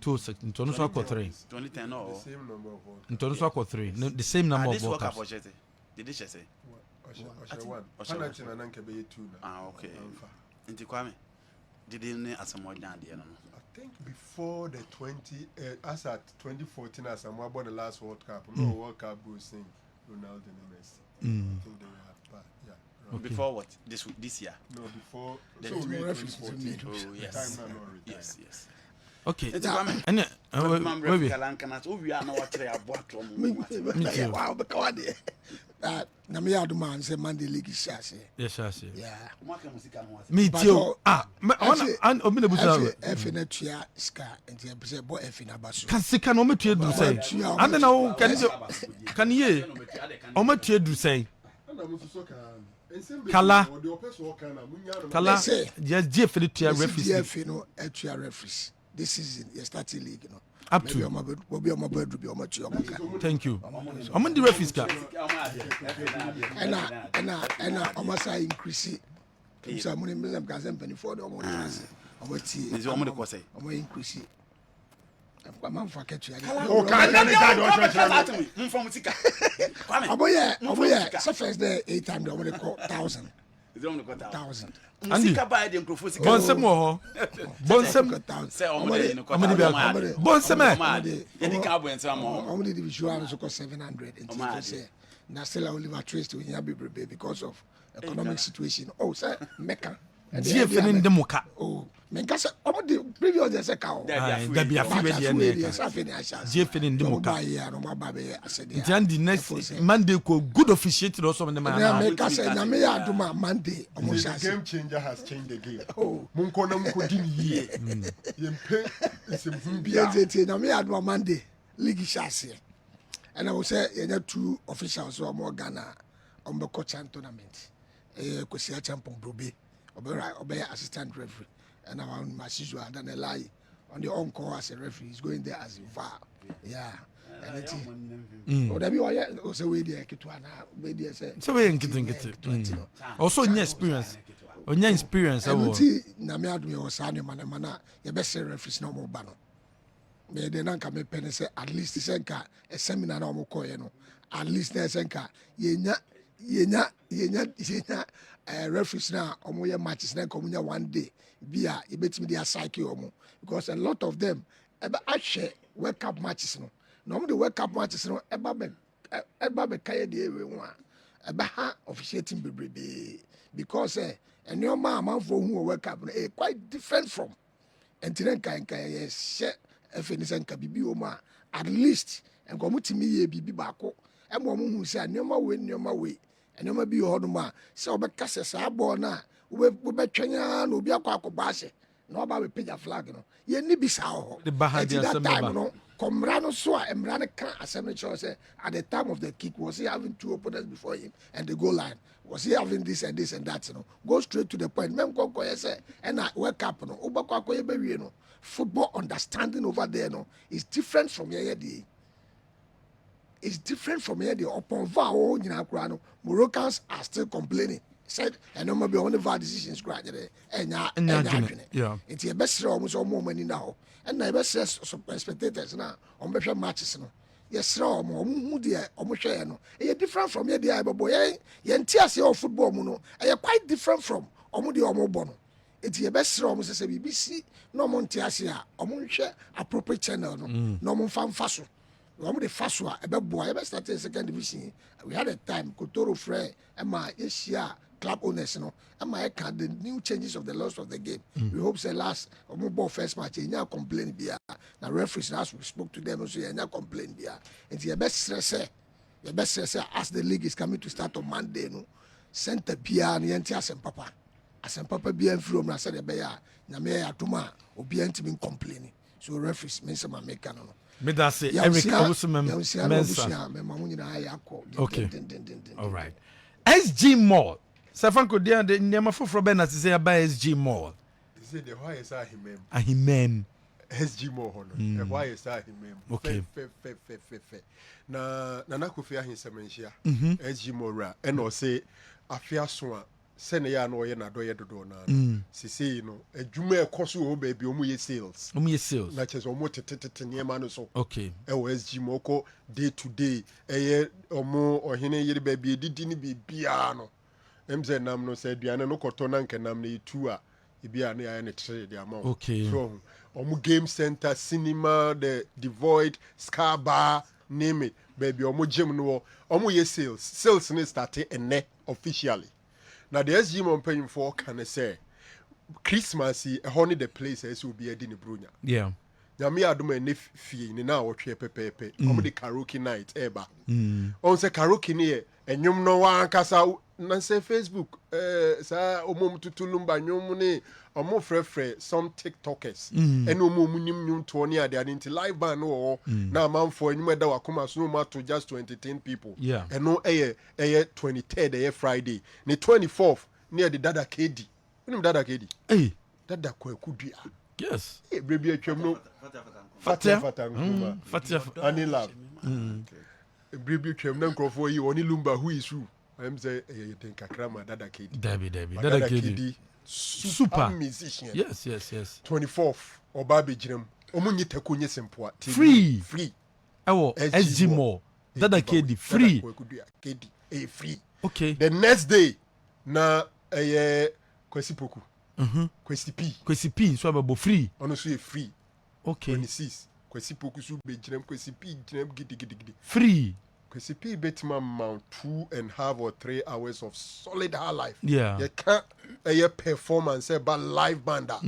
2 6. In total, 3. 2010, no. The same number of World In total, 3. The same number of World Cups. Did they say? One. Okay. Into Kwame, did they name Asamoah down there? I think before the as at 2014, Asamoah won the last World Cup. No World Cup goes saying Ronaldo and Messi. I think they were yeah. Okay. Before what? This year? No, before the 2014. Oh yes. Yes. Okay. It's Kwame. And we are now watching a bottle. Wow, because na me adu man say Monday league shase. Yes, shase. Yeah. Me too. And o me na busa. F na tua ska enti e say bo F na baso. Kan sika no me tua duru say. And na o kan ye. O me tua duru say. Kala just GF the tua referees. GF no tua referees. This season you starting league no. Up to thank you. How many referees ka? And almost increase. So I'm going to make some penny for the increase. I'm for catch you. Oh, first day 8 times they call 1,000. 1,000. Andy. Sika buy the microphone. Bonsem wo ho. Bonsem. Say omode ni Omode bia. Bonsem e. Any can bo ensem mo. Omode the visual so 700 and say na still Oliver Trace to Nya Bebrebe because of economic situation. Oh, say Mecca. Die fenin de muka. Oh, menka say omode previous dey say ka o. Da bia fi we dey na. Die fenin de muka. Nti next Monday ko good officiate no so me ma. Na menka say na me ya aduma Monday. The game changer has changed the game. Munko na munko di ni ye. Yempe isemhun bia. Na me ya aduma Monday league shase. And I will say you two officials who are more Ghana on the coach tournament. Kosia champion Brobe. Obey assistant referee. And I want my sister done a lie on the on-call as a referee. He's going there as a VAR. Yeah. And it's that be why also we there Kitwana. So we get also new experience. Onya experience awo. Na me adu yo sa ne mana ye be say referees no mo ba no. Me de na nka me pene say at least say nka a seminar na mo koye no. At least na say nka yenya referees na omo ye matches na nka omo one day bia e betimi dey cycle omo because a lot of them eba ahwe World Cup matches no. No omo the World Cup matches no eba be kaye dey ewe ho a eba ha officiating bebrebe because and your man for who World Cup quite different from and then kan yes FNS and Kabibi Oma at least and come to me ye bibi bako and one who said no way and no be your ma so be kase sa ball na we be twanya no bi akwa base no ba we page flag no ye ni bi sa ho the behind time no komra no so a emra ne kan assembly church say at the time of the kick was he having two opponents before him and the goal line was he having this and that, you know? Go straight to the point. Mem go say, and I wake up, no. Ubako ko yebe no. Football understanding over there, no, is different from here. It's different from here. Upon VAR, you know, Moroccans are still complaining. Said, and no maybe only VAR decisions gradually. Yeah. It's your best almost all more money now. And I best spectators now on better matches, no. Yes, who dear, almost no. You're different from your dear boy. Yentias your football mono. You're quite different from Omudi Omo Bono. It's your best almost as a BBC, no Montiasia, Omunche, appropriate channel, no mon fan faso. Omo the Faswa, a bad boy, ever started second division. We had a time, Kotoro Frey, and my Asia club owners, no, and my account, the new changes of the laws of the game. We hope say last Omo first match, you now complain beer. Now referees as we spoke to them, so you now complain beer. And your best say, as the league is coming to start on Monday, no, center beer and Yantias and Papa. As and Papa beer from I said the bear, Nyame Atuma, or be intimate complaining. So referees means some American. Me that say Eric Awusumem Mensa. Okay. All right. SG Mall. Safanko dia de nyama foforo be na say about SG Mall. Say the why is him. Ahimem. SG Mall hono. The why is him. Okay. Na Kofi ahinsemenhia. SG Mall ra and o say afia so a sene ya na oye na do ye dodo na. Sisi no adwuma ekoso o ba bi omu ye sales. Na cheso omu tetete niema no so. Okay. E wo SG Mall ko day to day eye omu ohene yiri ba bi edidi ni bibia no. Emze nam no say aduane no koto na nke nam na itu a ebia na ya na tere the amount. Okay. So omu game center, cinema, the Void, Scar Bar, name it. Baby omu gym no omu ye sales ni start ene officially. Now the SG Mall paying for can say Christmas e honey the place as will be a dinner brunya. Yeah. Nyame adoma ne fie ni na wotwe pepepe. Omu the karaoke night eba. On say karaoke ni enyum no wa kasa na say Facebook sa omom tutulumba nyum ni omo frefre some TikTokers and omom nyum to ni ade anti live band no na manfo enyum da wakoma so no matter just to entertain people. Yeah. And no 23rd Friday ni 24th near the Dada KD. Unim Dada KD. Hey. Dada kwekudua. Yes. Eh brebi atwam no Fatia. Fatia Anila. Brebi atwam na nkrofo yi oni lumba who is who. I'm say you think Akrama Dada KD. Debbie. Dada KD. Super musician. Yes. 24th Obabe Jirem. Omunyi takunye sempoa. Free. Ewo SG Mall. Dada KD free. KD free. Okay. The next day na Kwesi Poku. Kwesi P so about free. Ono so free. Okay. 26. Kwesi Poku so be jinem Kwesi P jinem gidi. Free. Kwesi P betima mount 2.5 or 3 hours of solid high life. Yeah. You can't performance about live banda.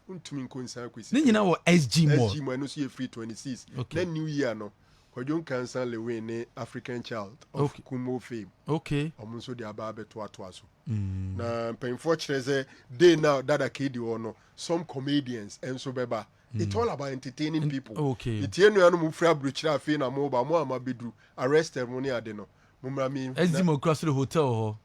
Untumi nkonsa Kwesi. Ni nyina wo SG more. SG more no so free 26. Okay. Then new year no. Kwajon Kansan Lewin African child of Kumo fame. Okay. Omunso de ababe to so. Na mpemfo kyereze day now that akedi no some comedians and so beba. It's all about entertaining people. Okay. Itie no anu mu fra bruchira afi na mo ba mo amabedru arrested mo ne ade no. Mumra mi SG mo cross the hotel ho.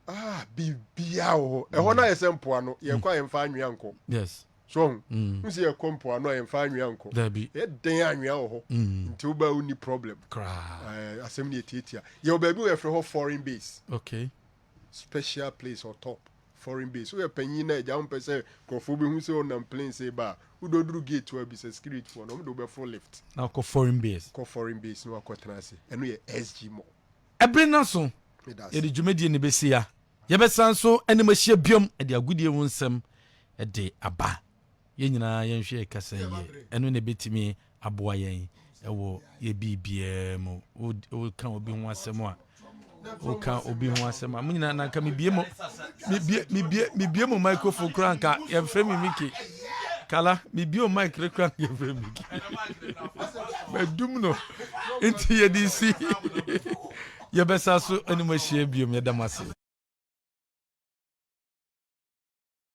Bibia ho. E ho na yesempo ano ye kwa yemfa anwea nko. Yes. So, nsi ye kompo ano yemfa anwea nko. Dabi. E den anwea ho. Nti oba uni problem. Asem ne tietia. Ye obabi we frɛ ho foreign base. Okay. Special place or top foreign base. So ye panyin na ja mpɛ sɛ krofo bi hu sɛ on plane say ba. Udodru gate to be security for no do be full lift. Now ko foreign base. Ko foreign base no akɔtena ase. Ɛno ye SG mo. Ebrina so. Ye de dwumadi ne besia. Ye besan so anim ahia biom e de agudie wo nsɛm e de aba. Ye nyina ye nhwe kasa ye. Ɛno ne betimi aboa yɛn e wo ye bibia mo. O kan obi ho asɛm a. O kan obi ho asɛm a. Mo nyina na ka mebie mo microphone kranka ye frɛ me Miki. Kala mi bio mic rekran ye frame mi. Ba dum no. Enti ye di si. Ye besa so animation bio me damase.